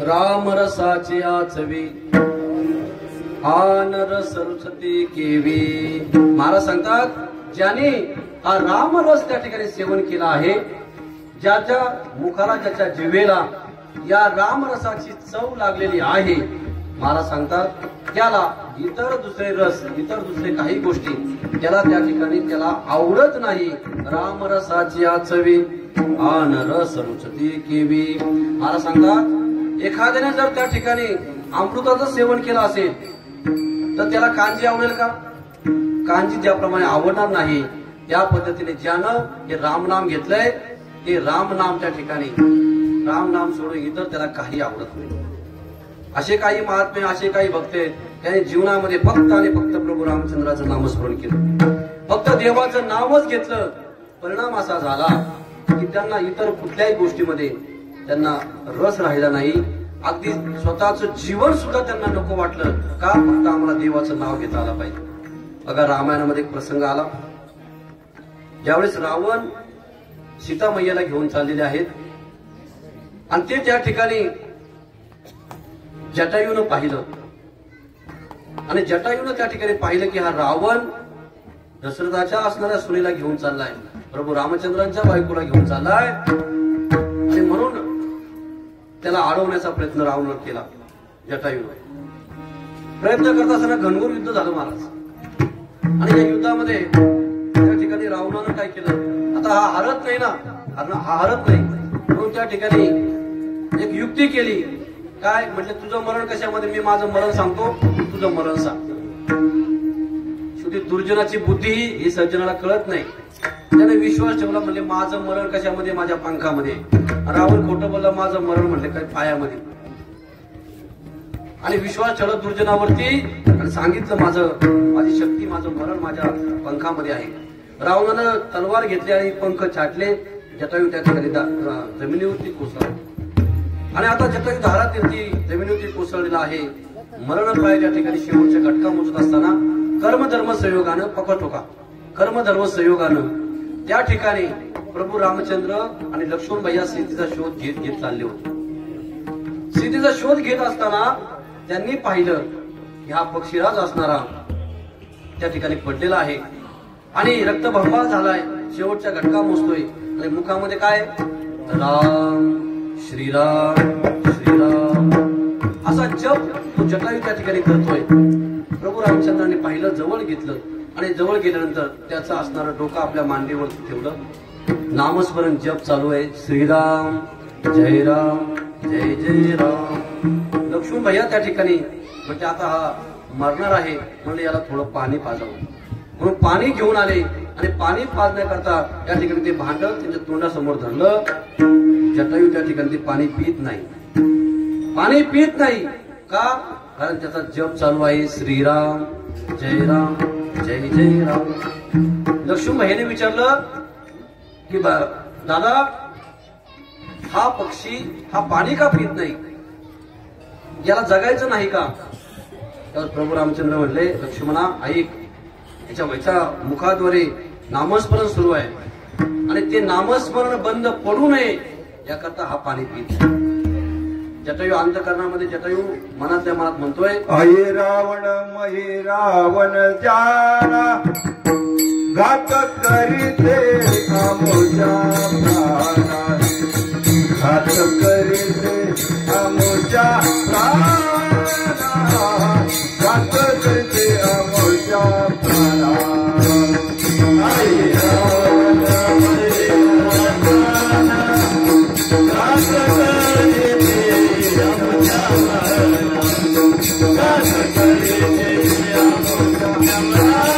रामरसाची आचवी आन रस रुचती केवी. महाराज सांगतात, ज्याने हा रामरस त्या ठिकाणी सेवन केला आहे, ज्याच्या मुखाला ज्याच्या जिव्हेला या रामरसाची चव लागलेली आहे, महाराज सांगतात त्याला इतर दुसरे रस, इतर दुसरे काही गोष्टी त्याला त्या ठिकाणी त्याला आवडत नाही. रामरसाची आचवी आन रस रुचती केवी. महाराज सांगतात, एखाद्याने जर त्या ठिकाणी अमृताचं सेवन केलं असेल तर त्याला कांजी आवडेल का? कांजी ज्याप्रमाणे आवडणार नाही, त्या पद्धतीने ज्यानं हे रामनाम घेतलंय ते रामनाम त्या ठिकाणी रामनाम सोडून इतर त्याला काही आवडत नाही. असे काही महात्मे, असे काही भक्त आहेत, त्यांनी जीवनामध्ये फक्त आणि फक्त प्रभू रामचंद्राचं नामस्मरण केलं, फक्त देवाचं नामच घेतलं. परिणाम असा झाला की त्यांना इतर कुठल्याही गोष्टीमध्ये त्यांना रस राहिला नाही. अगदी स्वतःचं जीवन सुद्धा त्यांना नको वाटलं. का? फक्त आम्हाला देवाचं नाव घेता आलं पाहिजे. बघा, रामायणामध्ये एक प्रसंग आला, ज्यावेळेस रावण सीता मैयाला घेऊन चाललेले आहेत आणि ते त्या ठिकाणी जटायूनं पाहिलं आणि जटायूनं त्या ठिकाणी पाहिलं की हा रावण दशरथाच्या असणाऱ्या सुनेला घेऊन चाललाय, प्रभू रामचंद्रांच्या बायकोला घेऊन चाललाय, आणि म्हणून त्याला अडवण्याचा प्रयत्न रावणानं केला. जटायूनं प्रयत्न करत असताना घनघोर युद्ध झालं महाराज. आणि या युद्धामध्ये त्या ठिकाणी रावणानं काय केलं, आता हा हरत नाही ना, हा हरत नाही म्हणून त्या ठिकाणी एक युक्ती केली. काय म्हणजे, तुझं मरण कशामध्ये, मी माझं मरण सांगतो, तुझं मरण सांग. शेवटी दुर्जनाची बुद्धी ही सज्जनाला कळत नाही. त्याने विश्वास ठेवला, म्हणजे माझं मरण कशामध्ये, माझ्या पंखामध्ये. रावण खोटं बोलला, माझं मरण म्हणले काय पायामध्ये. आणि विश्वास ठेवला दुर्जनावरती आणि सांगितलं, माझी शक्ती, माझं मरण माझ्या पंखामध्ये आहे. रावणानं तलवार घेतली आणि पंख छाटले. जटायू त्या ठिकाणी जमिनीवरती कोसळला आणि आता जटायू धारातीर्थी जमिनीवरती कोसळलेला आहे. मरणप्राय त्या ठिकाणी शेवटच्या घटका मोजत असताना कर्मधर्म संयोगानं, पकटोका कर्मधर्म संयोगानं त्या ठिकाणी प्रभू रामचंद्र आणि लक्ष्मण भैया सीतेचा शोध घेत चालले होते. सीतेचा शोध घेत असताना त्यांनी पाहिलं की हा पक्षीराज असणारा त्या ठिकाणी पडलेला आहे आणि रक्तभंबाळ झालाय, शेवटच्या घटका मोजतोय आणि मुखामध्ये काय राम श्रीराम श्रीराम असा जप तो जटायू त्या ठिकाणी करतोय. प्रभू रामचंद्राने पाहिलं, जवळ घेतलं आणि जवळ गेल्यानंतर त्याचं असणारं डोकं आपल्या मांडीवरती ठेवलं. नामस्मरण जप चालू आहे. श्रीराम जय राम जय जय राम. लक्ष्मण भैया त्या ठिकाणी म्हणजे आता हा मरणार आहे म्हणजे याला थोडं पाणी पाजावं म्हणून पाणी घेऊन आले आणि पाणी पाजण्याकरता त्या ठिकाणी ते भांड त्यांच्या तोंडासमोर धरलं. जटायू त्या ठिकाणी ते पाणी पित नाही. पाणी पित नाही का? कारण त्याचा जप चालू आहे. श्रीराम जय राम जय जय राम. लक्ष्मण भैयाने विचारलं की दादा हा पक्षी हा पाणी का पित नाही, याला जगायचं नाही का? तर प्रभू रामचंद्र म्हणले, लक्ष्मणा ऐक, याच्या मुखाद्वारे नामस्मरण सुरू आहे आणि ते नामस्मरण बंद पडू नये याकरता हा पाणी पित. जटायू अंतःकरणामध्ये जटायू मनातल्या मनात म्हणतोय, अये रावण महे रावण जाना घात करीते आमोच्या प्राणा, घात करीते आमोच्या प्राणा, घात करते आमोच्या प्राणा. अये रावण महे रावण जाना घात करीते आमोच्या प्राणा, घात करीते आमोच्या प्राणा.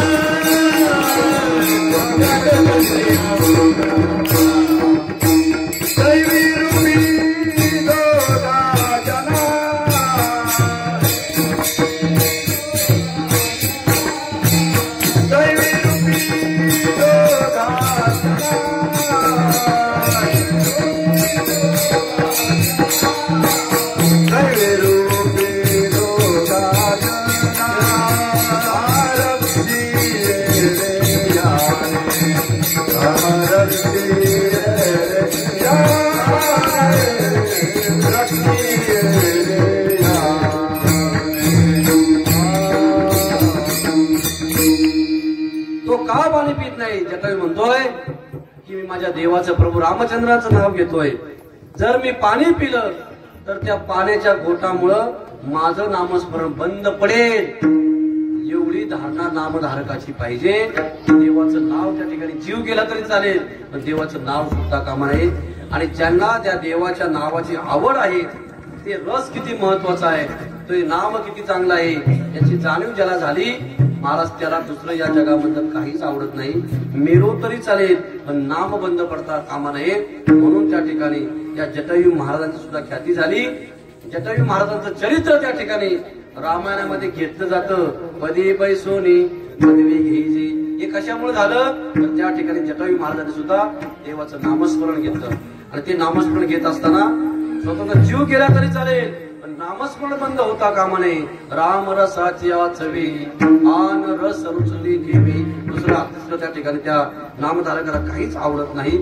तो का पाणी पित नाही? जटायू म्हणतोय की मी माझ्या देवाचं प्रभू रामचंद्राचं नाव घेतोय. जर मी पाणी पिलं तर त्या पाण्याच्या घोटामुळं माझं नामस्मरण बंद पडेल. एवढी धारणा नामधारकाची पाहिजे. देवाचं नाव त्या ठिकाणी जीव गेला तरी चालेल पण देवाचं नाव सुद्धा कामा नये. आणि ज्यांना त्या देवाच्या नावाची आवड आहे, ते रस किती महत्वाचा आहे, ते नाम किती चांगलं आहे याची जाणीव ज्याला झाली, महाराज त्याला दुसरं या जगामधलं काहीच आवडत नाही. मेरो तरी चालेल पण नाम बंद पडता कामा नये. म्हणून त्या ठिकाणी या जटायू महाराजांची सुद्धा ख्याती झाली. जटायू महाराजांचं चरित्र त्या ठिकाणी रामायणामध्ये घेतलं जातं. पदी पैसोनी पदवी घ्यायची. हे कशामुळे झालं तर त्या ठिकाणी जटायू महाराजांनी सुद्धा देवाचं नामस्मरण घेतलं आणि ते नामस्मरण घेत असताना स्वतःचा जीव गेला तरी चालेल पण नामस्मरण बंद होता कामा नये. राम रसाची चवी आन रस रुचली घेवी. दुसरा तिसरं त्या ठिकाणी त्या नामधारकाला काहीच आवडत नाही.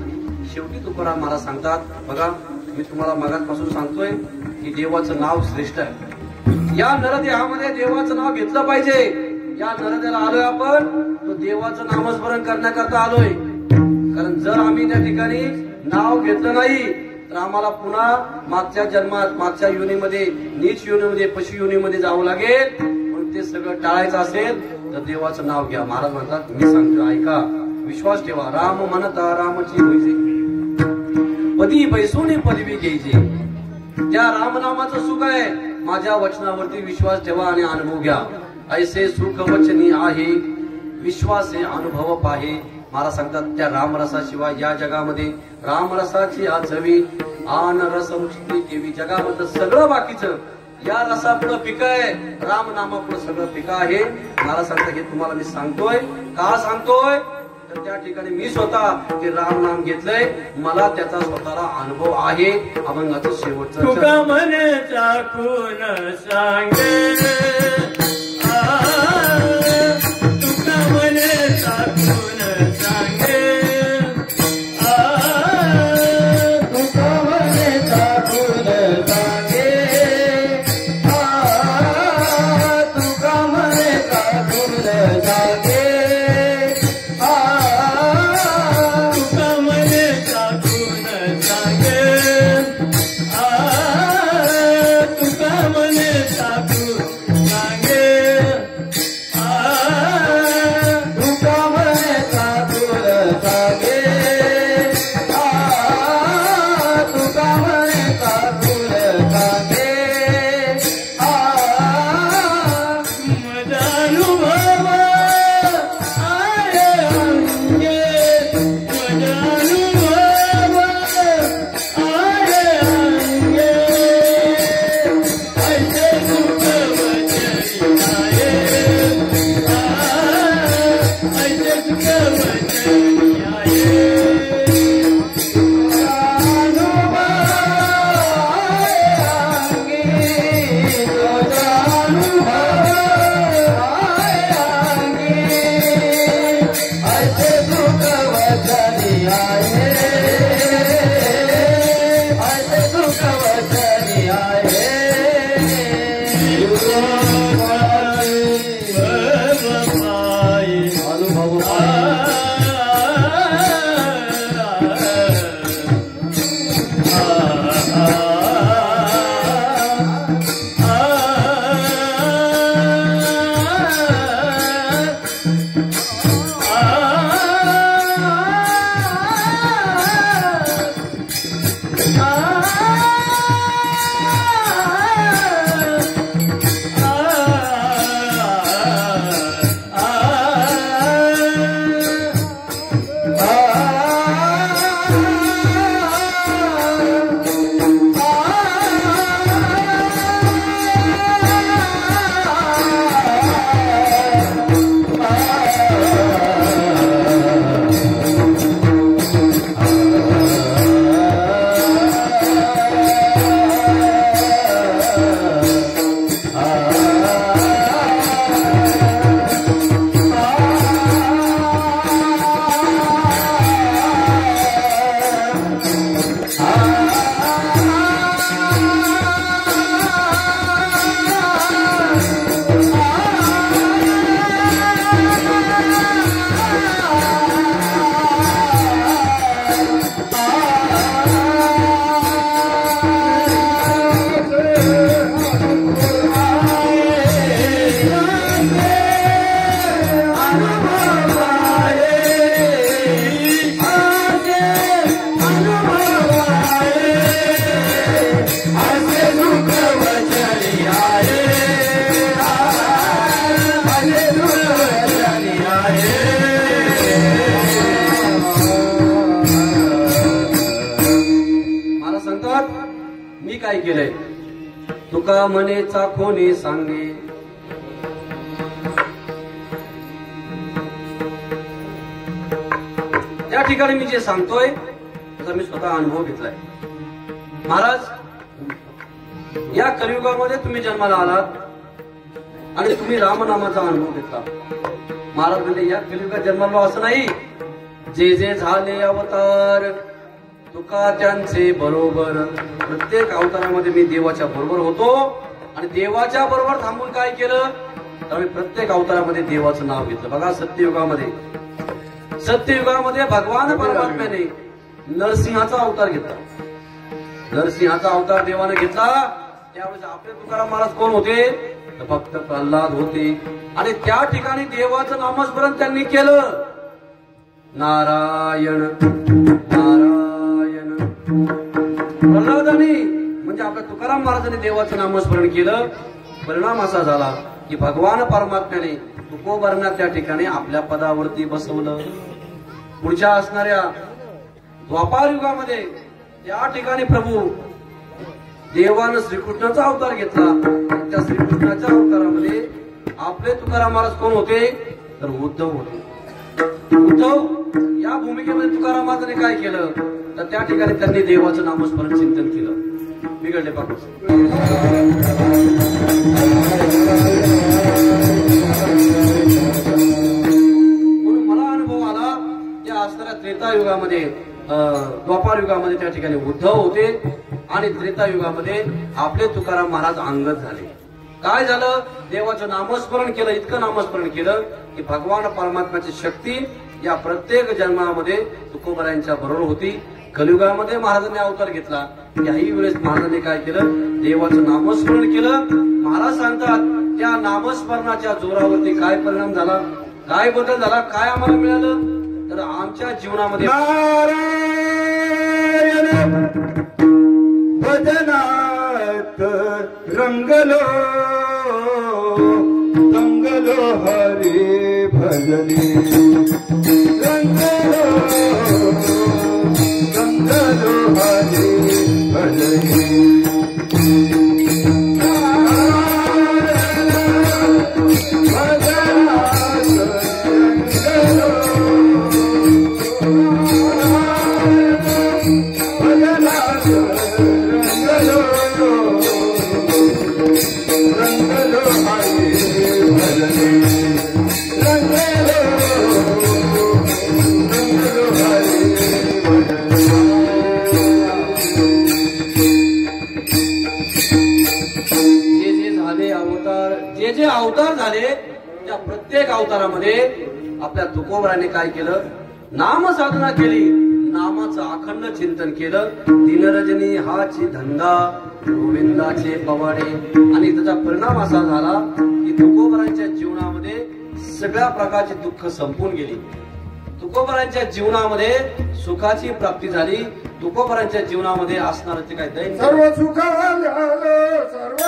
शेवटी तुकाराम महाराज सांगतात, बघा मी तुम्हाला मगाचपासून सांगतोय की देवाचं नाव श्रेष्ठ आहे. या नरदेहामध्ये देवाचं नाव घेतलं पाहिजे. या नरदेहाला आलोय आपण तो देवाचं नामस्मरण करण्याकरता आलोय. कारण जर आम्ही त्या ठिकाणी नाव घेतलं नाही तर आम्हाला पुन्हा मागच्या जन्मात मागच्या योनीमध्ये नीच योनीमध्ये पशु योनीमध्ये जावं लागेल. म्हणून ते सगळं टाळायचं असेल तर देवाचं नाव घ्या. महाराज म्हणतात मी सांगतो ऐका, विश्वास ठेवा. राम म्हणता रामची होईजे, पदी बैसून पदवी घ्यायची. त्या रामनामाचं सुख आहे. माझ्या वचनावरती विश्वास ठेवा आणि अनुभव घ्या. ऐसे सुख वचनी आहे विश्वास हे अनुभव पाहे. महाराज सांगतात त्या रामरसाशिवाय या जगामध्ये रामरसाची चवी आन रस रुचती केवी. जगामध्ये सगळं बाकीचं या रसापुढं पिकं आहे, रामनामापुढं सगळं पिकं आहे. महाराज सांगतात हे तुम्हाला मी सांगतोय. का सांगतोय तर त्या ठिकाणी मी स्वतः ते राम नाम घेतलंय, मला त्याचा स्वतःला अनुभव आहे. अभंगाचं शेवटचं तुका मन चाकून सांगे, तुका मन चाकून सांगे, तुका मन चाकून सांगे, तुका तुका म्हणे चाखोनी सांगे. त्या ठिकाणी मी जे सांगतोय त्याचा मी स्वतः अनुभव घेतलाय. महाराज, या कलियुगामध्ये तुम्ही जन्माला आलात आणि तुम्ही रामनामाचा अनुभव घेतला. महाराज म्हणजे या कलियुगात जन्माला असं नाही, जे जे झाले अवतार तुका त्यांचे बरोबर. प्रत्येक अवतारामध्ये मी देवाच्या बरोबर होतो आणि देवाच्या बरोबर थांबून काय केलं तर मी प्रत्येक अवतारामध्ये देवाचं नाव घेतलं. बघा, सत्ययुगामध्ये भगवान परमात्म्याने नरसिंहाचा अवतार घेतला. नरसिंहाचा अवतार देवाने घेतला. त्यावेळेस आपले तुकाराम महाराज कोण होते तर फक्त प्रल्हाद होते आणि त्या ठिकाणी देवाचं नामस्मरण त्यांनी केलं. नारायण नारायण. प्रल्हादांनी म्हणजे आपल्या तुकाराम महाराजांनी देवाचं नामस्मरण केलं. परिणाम असा झाला की भगवान परमात्म्याने तुकोबारांना त्या ठिकाणी आपल्या पदावरती बसवलं. पुढच्या असणाऱ्या द्वापार युगामध्ये त्या ठिकाणी प्रभू देवानं श्रीकृष्णाचा अवतार घेतला. त्या श्रीकृष्णाच्या अवतारामध्ये आपले तुकाराम महाराज कोण होते तर उद्धव होते. उद्धव या भूमिकेमध्ये तुकाराम महाराजांनी काय केलं तर त्या ठिकाणी त्यांनी देवाचं नामस्मरण चिंतन केलं. बिघडले पाहू. म्हणून मला अनुभव आला त्या असणाऱ्या त्रेतायुगामध्ये द्वापार युगामध्ये त्या ठिकाणी उद्धव होते आणि त्रेतायुगामध्ये आपले तुकाराम महाराज अंगद झाले. काय झालं, देवाचं नामस्मरण केलं. इतकं नामस्मरण केलं की भगवान परमात्म्याची शक्ती या प्रत्येक जन्मामध्ये तुकोबारायांच्या बरोबर होती. कलियुगामध्ये महाराजांनी अवतार घेतला. याही वेळेस महाराजांनी काय केलं, देवाचं नामस्मरण केलं. महाराज सांगतात त्या नामस्मरणाच्या जोरावरती काय परिणाम झाला, काय बदल झाला, काय आम्हाला मिळालं तर आमच्या जीवनामध्ये नारायण भजनात रंगलो रंगलो हरी भजनी रंगलो रंगलो हरी भजनी. जे अवतार झाले त्या प्रत्येक अवतारामध्ये आपल्या तुकोबारांनी काय केलं, नाम साधना केली. नामाचं अखंड चिंतन केलं. दिनरजनी हाची धंदा गोविंदाचे पवाडे. आणि त्याचा परिणाम असा झाला की तुकोबारांच्या जीवनामध्ये सगळ्या प्रकारचे दुःख संपून गेली. तुकोबारांच्या जीवनामध्ये सुखाची प्राप्ती झाली. तुकोबारांच्या जीवनामध्ये असणारं ते काय दैन्य सर्व सुख सर्व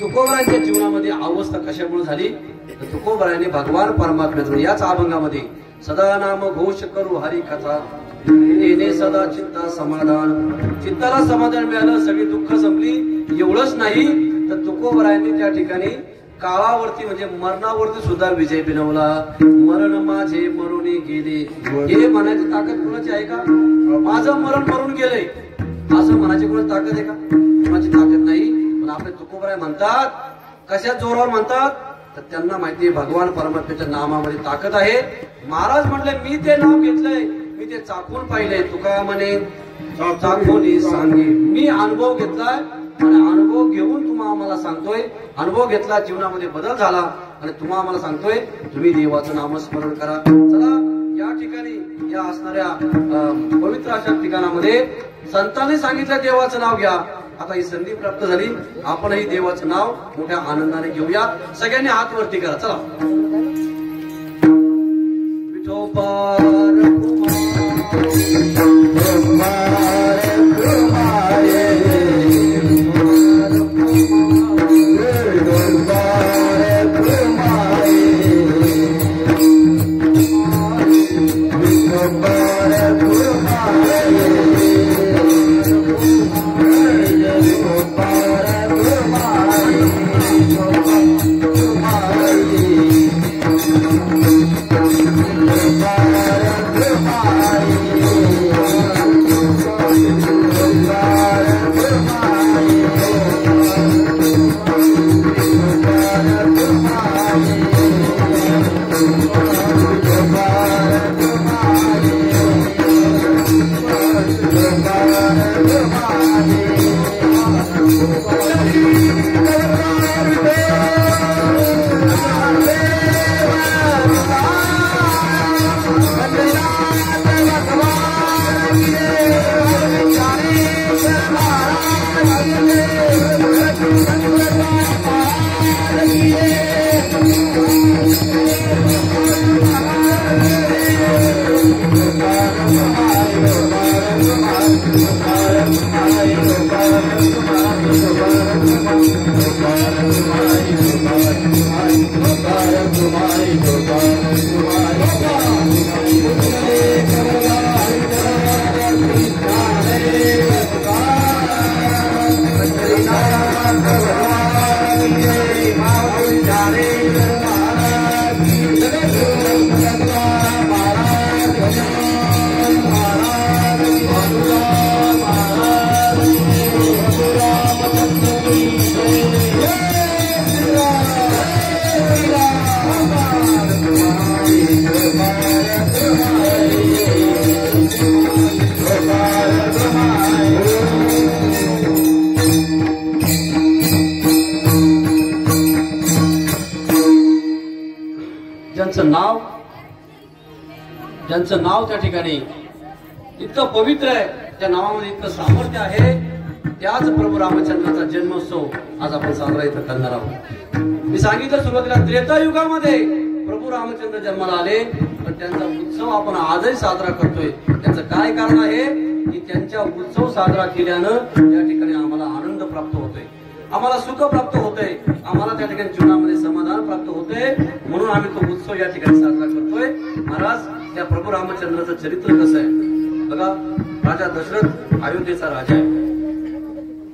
तुकोबारांच्या जीवनामध्ये अवस्था कशामुळे झाली तर तुकोबारांनी भगवान परमात्म्याचं याच अभंगामध्ये सदा नाम घोष करू हरी कथा येणे सदा चित्ता समाधान. चित्ताला समाधान मिळालं, सगळी दुःख संपली. एवढंच नाही तर तुकोबारांनी त्या ठिकाणी काळावरती म्हणजे मरणावरती सुद्धा विजय मिळवला. मरण माझे मरुनी गेले हे म्हणायची ताकद कुणाची आहे का? माझं मरण मरून गेलंय असं म्हणायची कुणाची ताकद आहे का? कुणाची ताकद नाही. पण आपले तुकोबाराय म्हणतात, कशा जोरावर म्हणतात तर त्यांना माहिती भगवान परमात्म्याच्या नामामध्ये ताकद आहे. महाराज म्हटले मी ते नाव घेतलंय, मी ते चाखून पाहिलंय. तुका म्हणे चाखून सांगे. मी अनुभव घेतलाय आणि अनुभव घेऊन तुम्हा आम्हाला सांगतोय. अनुभव घेतला, जीवनामध्ये बदल झाला आणि तुम्हा आम्हाला सांगतोय तुम्ही देवाचं नामस्मरण करा. चला या ठिकाणी या असणाऱ्या पवित्र अशा ठिकाणामध्ये संतांनी सांगितलं देवाचं नाव घ्या. आता ही संधी प्राप्त झाली, आपणही देवाचं नाव मोठ्या आनंदाने घेऊया. सगळ्यांनी हात वरती करा. चला विठोबार ज्यांचं नाव त्या ठिकाणी इतकं पवित्र आहे, त्या नावामध्ये इतकं सामर्थ्य आहे, त्याच प्रभू रामचंद्राचा जन्मोत्सव आज आपण साजरा इथं करणार आहोत. मी सांगितलं सुरुवातीला त्रेतायुगामध्ये प्रभू रामचंद्र जन्माला आले, पण त्यांचा उत्सव आपण आजही साजरा करतोय. त्याचं काय कारण आहे की त्यांच्या उत्सव साजरा केल्यानं या ठिकाणी आम्हाला आनंद प्राप्त होतोय, आम्हाला सुख प्राप्त होतंय, आम्हाला त्या ठिकाणी जीवनामध्ये समाधान प्राप्त होतंय, म्हणून आम्ही तो उत्सव या ठिकाणी साजरा करतोय. महाराज, त्या प्रभू रामचंद्राचं चरित्र कसं आहे बघा. राजा दशरथ अयोध्येचा राजा आहे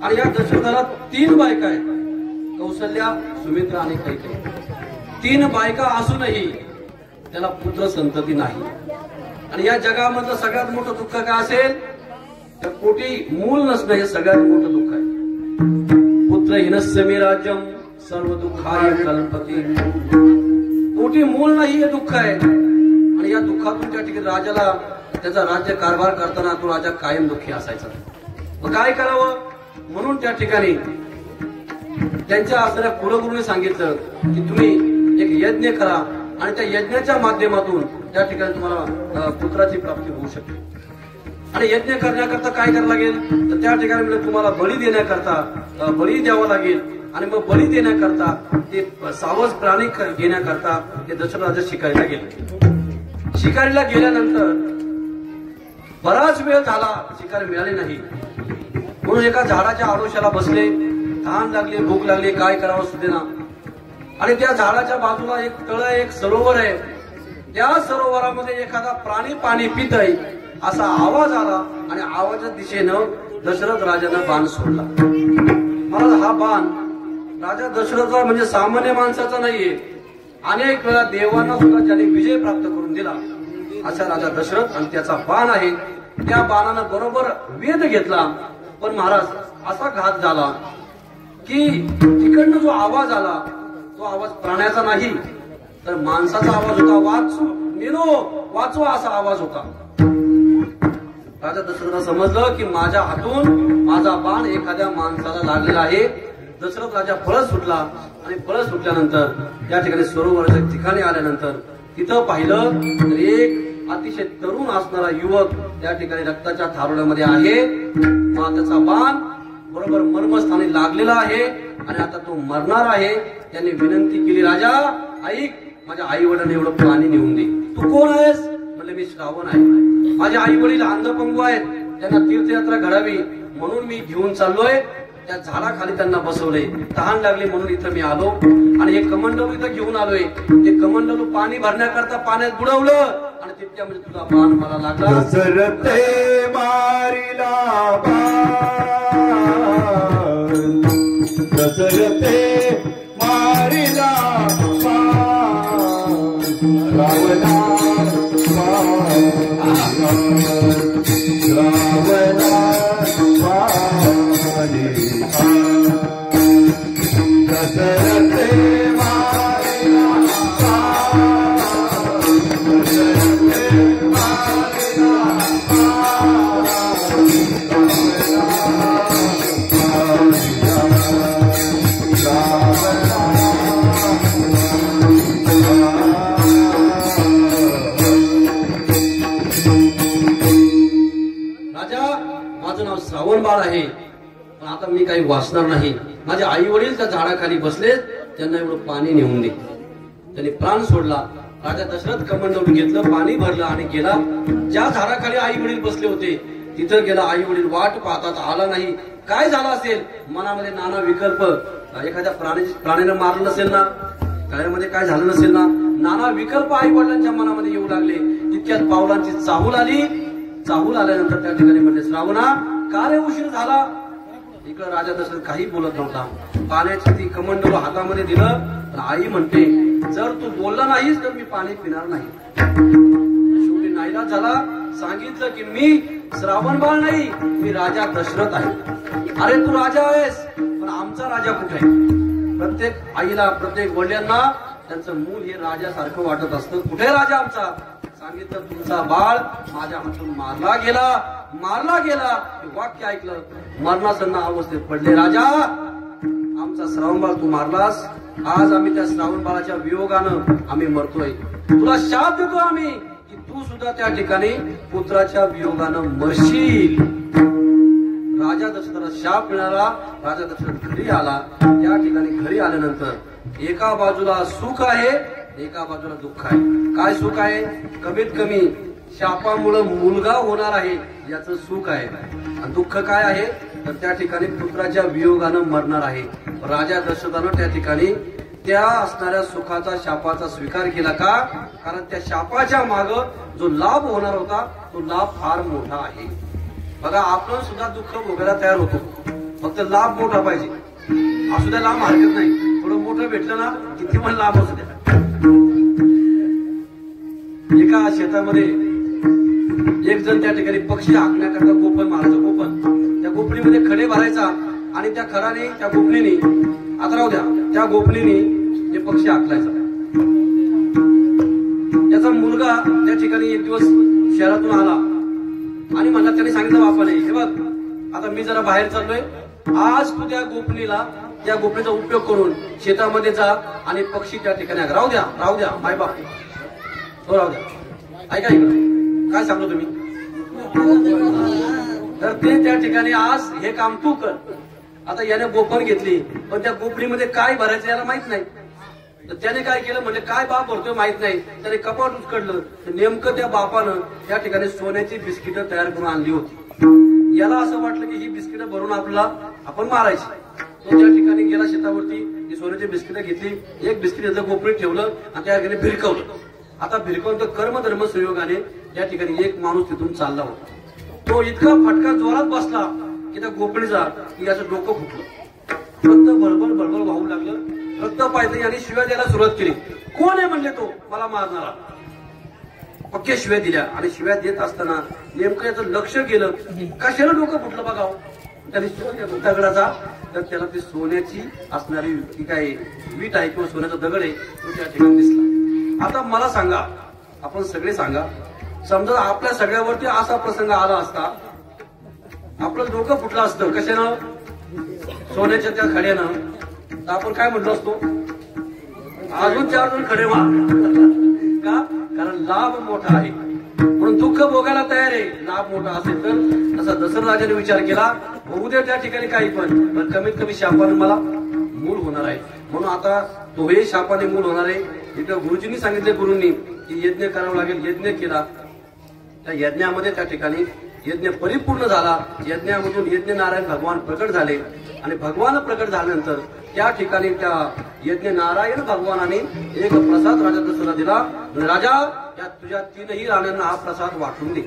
आणि या दशरथाला 3 बायका आहेत, कौशल्या, सुमित्रा आणि कैकेयी. 3 बायका असूनही त्याला पुत्र संतती नाही. आणि या जगामधलं सगळ्यात मोठं दुःख काय असेल तर पोटी मूल नसणं, हे सगळ्यात मोठं दुःख आहे. पुत्रहीनस्य मे राज्यम सर्व दुःखाय कल्पते. पोटी मूल नाही हे दुःख आहे. आणि या दुःखातून त्या ठिकाणी राजाला त्याचा राज्य कारभार करताना तो राजा कायम दुःखी असायचा. मग काय करावं म्हणून त्या ठिकाणी त्यांच्या असणाऱ्या कुलगुरूंनी सांगितलं की तुम्ही एक यज्ञ करा आणि त्या यज्ञाच्या माध्यमातून त्या ठिकाणी तुम्हाला पुत्राची प्राप्ती होऊ शकते. आणि यज्ञ करण्याकरता काय करावं लागेल तर त्या ठिकाणी म्हणजे तुम्हाला बळी देण्याकरता बळी द्यावा लागेल. आणि मग बळी देण्याकरता ते सावज प्राणी घेण्याकरता ते दशरथ राजा शिकारीला गेले. शिकारीला गेल्यानंतर बराच वेळ झाला, शिकारी मिळाली नाही. म्हणून एका झाडाच्या आडोशाला बसले, तहान लागली, भूक लागली, काय करावं सुदेना. आणि त्या झाडाच्या बाजूला एक तळ आहे, एक सरोवर आहे. त्या सरोवरामध्ये एखादा प्राणी पाणी पित आहे असा आवाज आला आणि आवाजाच्या दिशेनं दशरथ राजानं बाण सोडला. मला हा बाण राजा दशरथचा म्हणजे सामान्य माणसाचा नाहीये, अनेक वेळा देवांना सुद्धा ज्याने विजय प्राप्त करून दिला असा राजा दशरथ. आणि त्याचा बाण आहे, त्या बाणानं बरोबर वेध घेतला. पण महाराज असा घात झाला की तिकडनं जो आवाज आला तो आवाज प्राण्याचा नाही तर माणसाचा आवाज होता. वाचू निरो वाचू असा आवाज होता. राजा दशरथाला समजलं की माझ्या हातून माझा बाण एखाद्या माणसाला लागलेला आहे. दशरथ राजा पळत सुटला आणि पळत सुटल्यानंतर त्या ठिकाणी सरोवराच्या ठिकाणी आल्यानंतर तिथं पाहिलं तर एक अतिशय तरुण असणारा युवक त्या ठिकाणी रक्ताच्या थारोड्यामध्ये आहे. त्याचा बाण बरोबर मर्मस्थानी लागलेला आहे आणि आता तो मरणार आहे. त्यांनी विनंती केली, राजा ऐक, माझ्या आई वडिलांनी एवढं पाणी नेऊन दे. तू कोण आहेस श्रावण आहे. माझे आई वडील अंधपंगू आहेत, त्यांना तीर्थयात्रा घडावी म्हणून मी घेऊन चाललोय. त्या झाडाखाली त्यांना बसवलंय. तहान लागली म्हणून इथं मी आलो आणि हे कमंडलू इथं घेऊन आलोय. ते कमंडलू पाणी भरण्याकरता पाण्यात बुडवलं आणि तितक्यामध्ये तुझा बाण मला लागला. दशरथे मारिला बाण, दशरथे मारिला बाण, रावणा रावणा दशरथे मारिला श्रावण बाळ आहे, पण आता मी काही वाचणार नाही. माझे आई वडील त्या झाडाखाली बसले, त्यांना एवढं पाणी नेऊन दे. त्यांनी प्राण सोडला. राजा दशरथ कमंडलू घेतलं, पाणी भरलं आणि गेला. ज्या झाडाखाली आई वडील बसले होते तिथं गेला. आई वडील वाट पाहतात, आला नाही. काय झालं असेल? मनामध्ये नाना विकल्प. एखाद्या प्राण्यानं मारलं नसेल ना, गळ्यामध्ये काय झालं नसेल ना, नाना विकल्प आई वडिलांच्या मनामध्ये येऊ लागले. तितक्यात पावलांची चाहूल आली. चाहूल आल्यानंतर त्या ठिकाणी म्हणले, श्रावणा का रे उशीर झाला? इकडं राजा दशरथ काही बोलत नव्हता. पाण्याची ती कमंडलू हातामध्ये दिलं. आई म्हणते, जर तू बोलला नाहीस तर मी पाणी पिणार नाही. शेवटी नाईलाज झाला. सांगितलं की मी श्रावण बाळ नाही, मी राजा दशरथ आहे. अरे तू राजा आहेस, पण आमचा राजा कुठे आहे? प्रत्येक आईला, प्रत्येक वडिलांना त्यांचं मूल हे राजासारखं वाटत असतं. कुठे राजा आमचा? सांगितलं, तुमचा बाळ माझ्या हातून मारला गेला, मारला गेला. हे वाक्य ऐकलं, मरणासन्न अवस्थेत पडले. राजा, आमचा श्रावण बाळ तू मारलास. आज आम्ही त्या श्रावण बाळाच्या वियोगानं आम्ही मरतोय. तुला शाप देतो आम्ही की तू सुद्धा त्या ठिकाणी पुत्राच्या वियोगानं मरशील. राजा दशरथाला शाप मिळाला. राजा दशरथ घरी आला. त्या ठिकाणी घरी आल्यानंतर एका बाजूला सुख आहे, एका बाजूला दुःख आहे. काय सुख आहे? कमीत कमी शापामुळे मुलगा होणार आहे याचं सुख आहे. आणि दुःख काय आहे? तर त्या ठिकाणी पुत्राच्या वियोगानं मरणार आहे. राजा दशरथानं त्या ठिकाणी त्या असणाऱ्या सुखाचा, शापाचा स्वीकार केला. का? कारण त्या शापाच्या माग जो लाभ होणार होता तो लाभ फार मोठा आहे. बघा, आपण सुद्धा दुःख भोगायला तयार होतो, फक्त लाभ मोठा पाहिजे. असू द्या, लाभ हरकत नाही, थोडं मोठं भेटलं ना किती पण लाभ असू द्या. एका शेतामध्ये एक जण त्या ठिकाणी पक्षी हाकण्याकरता गोफण मारायचं. गोफण त्या गोफणीमध्ये खडे भरायचा आणि त्या खराने, त्या गोफणीने, आता राहू द्या, त्या गोफणीने ते पक्षी हाकलायचा. त्याचा मुलगा त्या ठिकाणी एक दिवस शहरातून आला आणि म्हणला, त्याने सांगितलं बापाने, हे बघ, आता मी जरा बाहेर चाललोय, आज तू त्या गोफणीला, त्या गोफणीचा उपयोग करून शेतामध्ये जा आणि पक्षी त्या ठिकाणी राहू द्या, राहू द्या, माय बाप हो, राहू द्या. ऐका इकडं काय सांगतो तुम्ही. तर ते त्या ठिकाणी आज हे काम तू कर. आता याने गोफण घेतली, पण त्या गोफणीमध्ये काय भरायचं याला माहित नाही. तर त्याने काय केलं, म्हणजे काय बाप भरतोय माहित नाही. त्याने कपाट उचकडलं. नेमकं त्या बापानं त्या ठिकाणी सोन्याची बिस्किटं तयार करून आणली होती. याला असं वाटलं की ही बिस्किटं भरून आपल्याला आपण मारायची. तो त्या ठिकाणी गेला शेतावरती, ही सोन्याची बिस्किटं घेतली, एक बिस्किट याचं गोफणीत ठेवलं आणि त्या ठिकाणी भिरकवलं. आता भिरकवून तर कर्मधर्म संयोगाने त्या ठिकाणी एक माणूस तिथून चालला होता. तो इतका फटका जोरात बसला की त्या गोफणीचा, की याचं डोकं फुटलं. रक्त बळबळ बळबळ वाहू लागलं. रक्त पाहिजे आणि शिव्या द्यायला सुरुवात केली. कोण आहे म्हणले तो मला मारणारा. पक्के शिव्या दिल्या आणि शिव्या देत असताना नेमकं याचं लक्ष गेलं, कशाला डोकं फुटलं बघाव. त्याने दगडाचा, तर त्याला ती सोन्याची असणारी ती काय वीट आहे किंवा सोन्याचा दगड आहे तो त्या ठिकाणी दिसला. आता मला सांगा, आपण सगळे सांगा, समजा आपल्या सगळ्यावरती असा प्रसंग आला असता, आपलं डोकं फुटलं असतं कशानं? सोन्याच्या त्या खड्यानं. तर आपण काय म्हणलो असतो, अजून 4 जण खडे मार. का? कारण लाभ मोठा आहे म्हणून दुःख भोगायला तयार आहे. लाभ मोठा असेल तर तसा दशरथ राजाने विचार केला, होऊ दे त्या ठिकाणी काही पण कमीत कमी शापाने मला मूल होणार आहे. म्हणून आता तो हे शापाने मूल होणार आहे. इथं गुरुजींनी सांगितले, गुरूंनी की यज्ञ करावं लागेल. यज्ञ केला. त्या यज्ञामध्ये त्या ठिकाणी यज्ञ परिपूर्ण झाला. यज्ञामधून यज्ञ नारायण भगवान प्रकट झाले आणि भगवान प्रकट झाल्यानंतर त्या ठिकाणी त्या यज्ञ नारायण भगवानाने एक प्रसाद राजा दशरथाला दिला. राजा, या तुझ्या 3ही राण्यांना हा प्रसाद वाटून दे.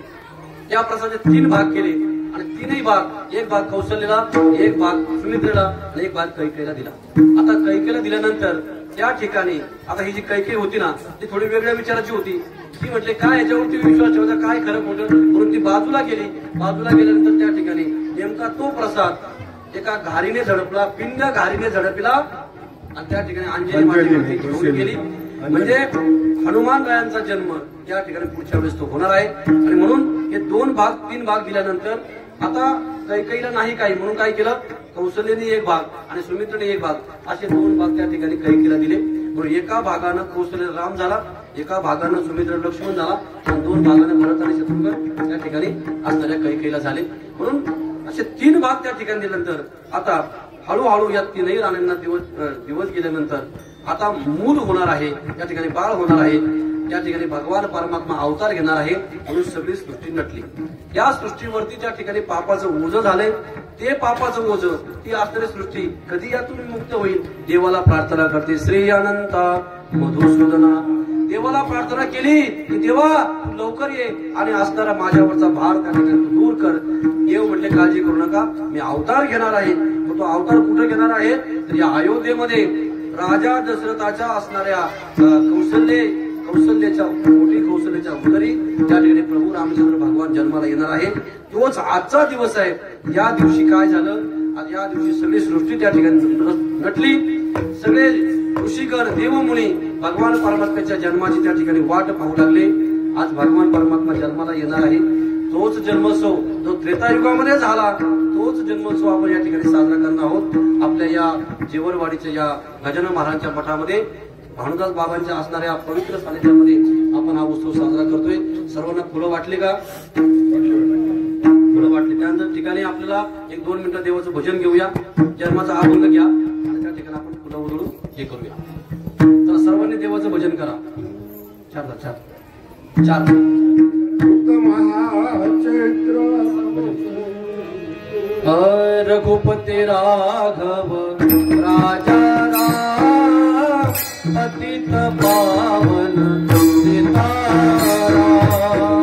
त्या प्रसादाचे 3 भाग केले आणि 3ही भाग, एक भाग कौशल्याला, एक भाग सुमित्रेला आणि एक भाग कैकेयीला दिला. आता कैकेयीला दिल्यानंतर त्या ठिकाणी आता ही जी कैकेयी होती ना, ती थोडी वेगळ्या विचाराची होती. ती म्हटले काय याच्यावरती विश्वास ठेवायचा, काय खरं खोटं, म्हणून ती बाजूला गेली. बाजूला गेल्यानंतर त्या ठिकाणी नेमका तो प्रसाद एका घारीने झडपला, पिंड घारीने झडपला आणि त्या ठिकाणी अंजनी मातेवरती घेऊन गेली. म्हणजे हनुमान रायांचा जन्म त्या ठिकाणी पुढच्या वेळेस तो होणार आहे. आणि म्हणून हे 2 भाग 3 भाग दिल्यानंतर आता कैकेयीला नाही काही, म्हणून काय केलं, कौशल्याने एक भाग आणि सुमित्रेने एक भाग, असे 2 भाग त्या ठिकाणी कैकेयीला दिले. म्हणून एका भागानं कौशल्य राम झाला, एका भागानं सुमित्र लक्ष्मण झाला आणि 2 भागानं भरत आणि शत्रुघ्न त्या ठिकाणी असणाऱ्या कैकेयीला झाले. म्हणून असे 3 भाग त्या ठिकाणी दिल्यानंतर आता हळूहळू या 3ही राण्यांना दिवस गेल्यानंतर आता मूल होणार आहे, त्या ठिकाणी बाळ होणार आहे. त्या ठिकाणी भगवान परमात्मा अवतार घेणार आहे. म्हणून सगळी सृष्टी नटली. या सृष्टीवरती त्या ठिकाणी पापाचं ओझं झालंय. ते पापाचं ओझं, ती असणारी सृष्टी कधी यातून मुक्त होईल. देवाला प्रार्थना करते, श्री अनंता मधुसूदना. देवाला प्रार्थना केली की देवा तू लवकर ये आणि असणारा माझ्यावरचा भार त्या ठिकाणी तू दूर कर. देव म्हटले काळजी करू नका, मी अवतार घेणार आहे. तो अवतार कुठे घेणार आहे, तर या अयोध्येमध्ये राजा दशरथाच्या असणाऱ्या कौशल्याच्या उदरी त्या ठिकाणी प्रभू रामचंद्र भगवान जन्माला येणार आहे. तोच आजचा दिवस आहे. या दिवशी काय झालं, आज या दिवशी सगळी सृष्टी त्या ठिकाणी नटली. सगळे ऋषीगण देवमुनी भगवान परमात्म्याच्या जन्माची त्या ठिकाणी वाट पाहू लागले. आज भगवान परमात्मा जन्माला येणार आहे. तोच जन्मोत्सव जो त्रेतायुगामध्ये झाला, तोच जन्मोत्सव आपण या ठिकाणी साजरा करणार आहोत. आपल्या या जेवरवाडीच्या या गजानन महाराजांच्या मठामध्ये भानुदास बाबांच्या असणाऱ्या पवित्र सानिध्यामध्ये आपण हा उत्सव साजरा करतोय. सर्वांना फुलं वाटली का? फुलं वाटली. त्यानंतर ठिकाणी आपल्याला 1-2 मिनिटं देवाचं भजन घेऊया, जन्माचा अभंग घ्या आणि त्या ठिकाणी आपण फुलं उधळून हे करूया. तर सर्वांनी देवाचं भजन करा. 4 रघुपती राघव राजा राम पतित पावन सीताराम.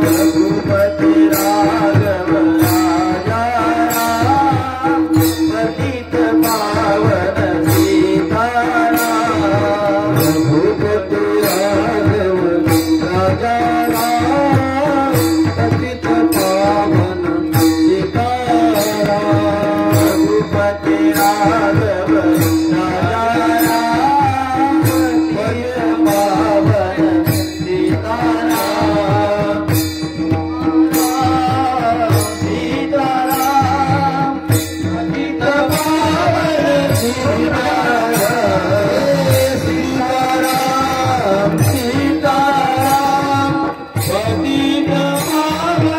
रघुपती राघव राजा राम पतित पावन सीताराम. रघुपती राघव राजा राम पतित पावन सीताराम. रघुपती राघव सीताराम पतित पावन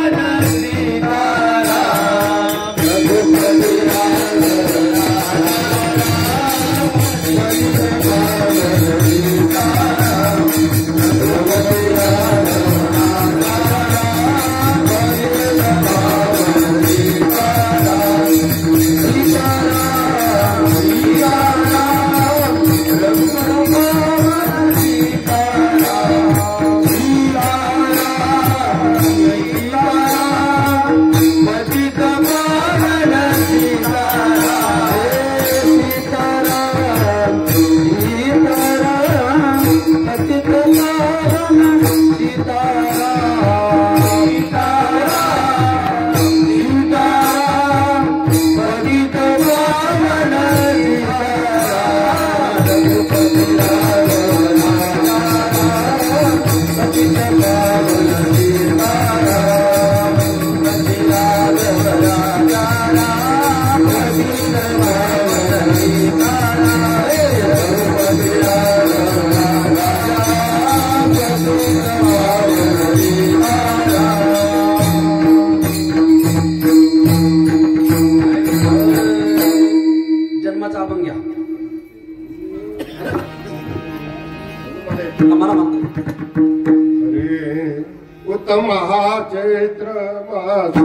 उत्तम हा चैत्र मास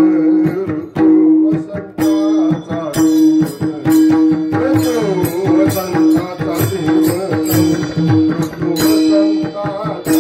ऋतू वसंताचा ऋतू वसंताचा ऋतू वसंताचा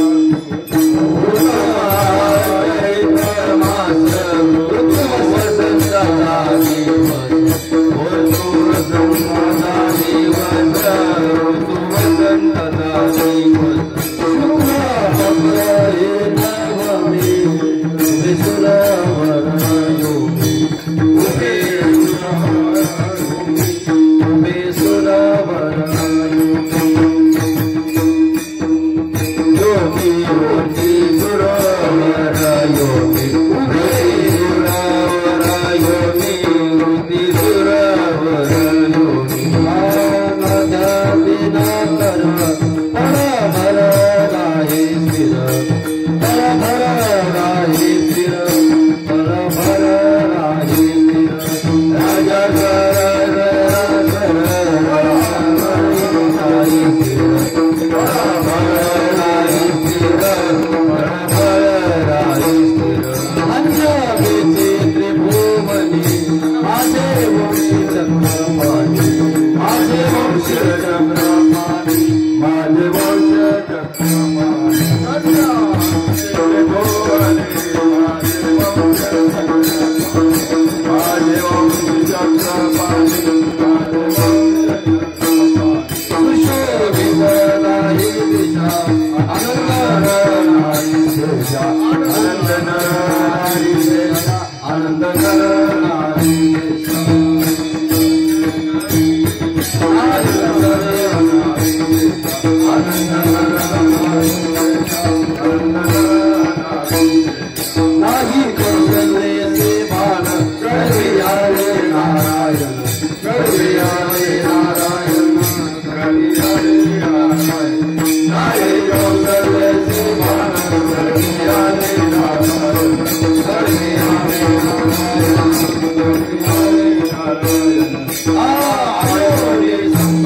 Hey, hey, hey, hey, hey, hey, hey, hey,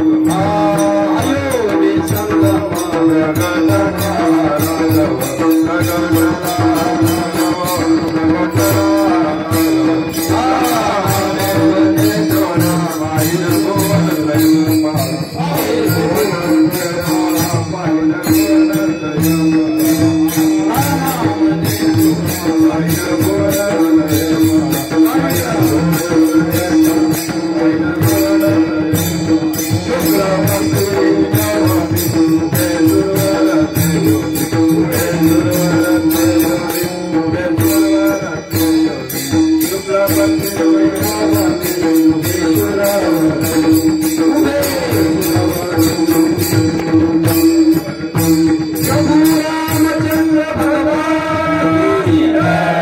hey, hey, hey, hey,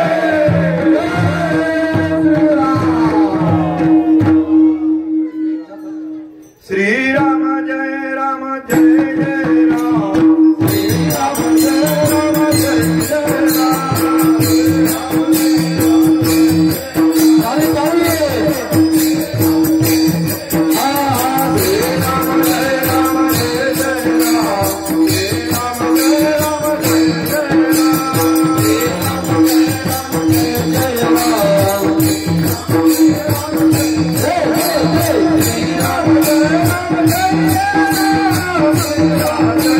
hey,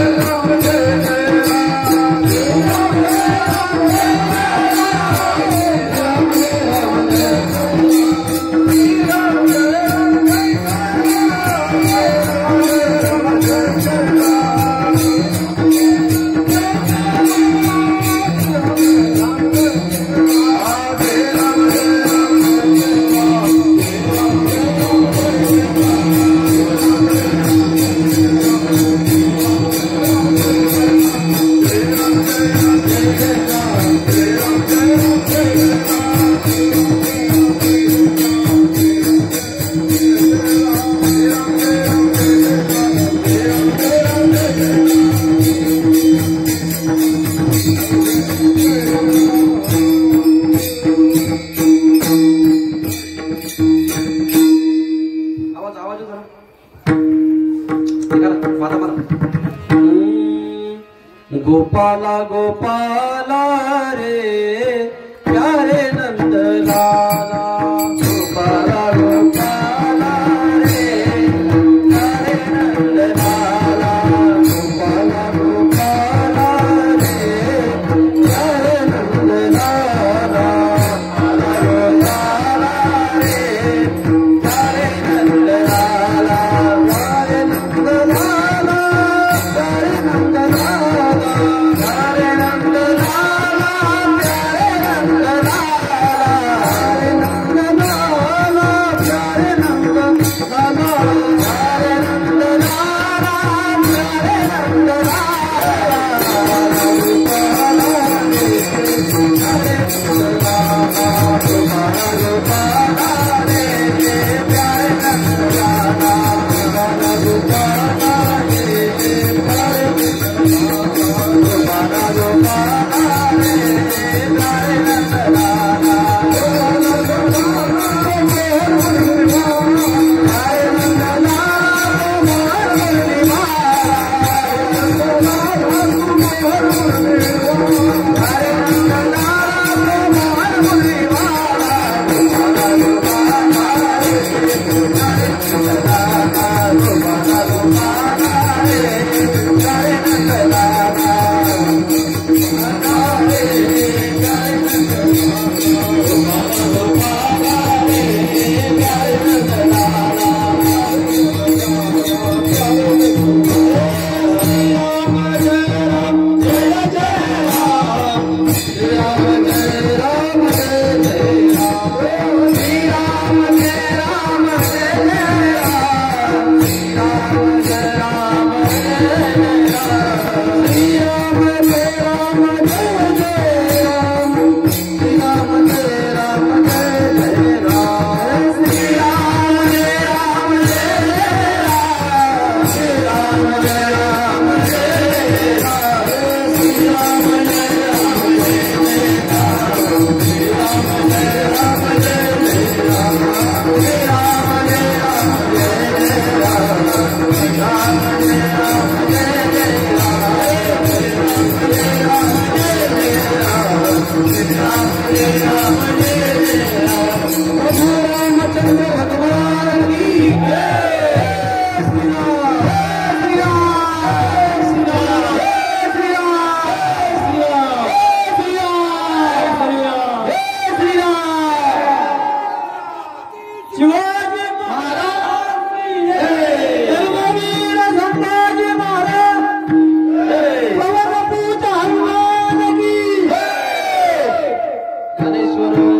माता माता गोपाला गोपाला रे प्यारे नंद लाला गोपाला गोपाला रे प्यारे नंद लाला गोपाला गोपाला रे प्यारे नंद लाला गोपाला रे प्यारे नंद लाला प्यारे नंद लाला प्यारे नंद लाला प्यारे नंद लाला प्यारे नंद लाला प्यारे नंद लाला प्यारे नंद लाला प्यारे नंद लाला प्यारे नंद ज्ञानेश्वर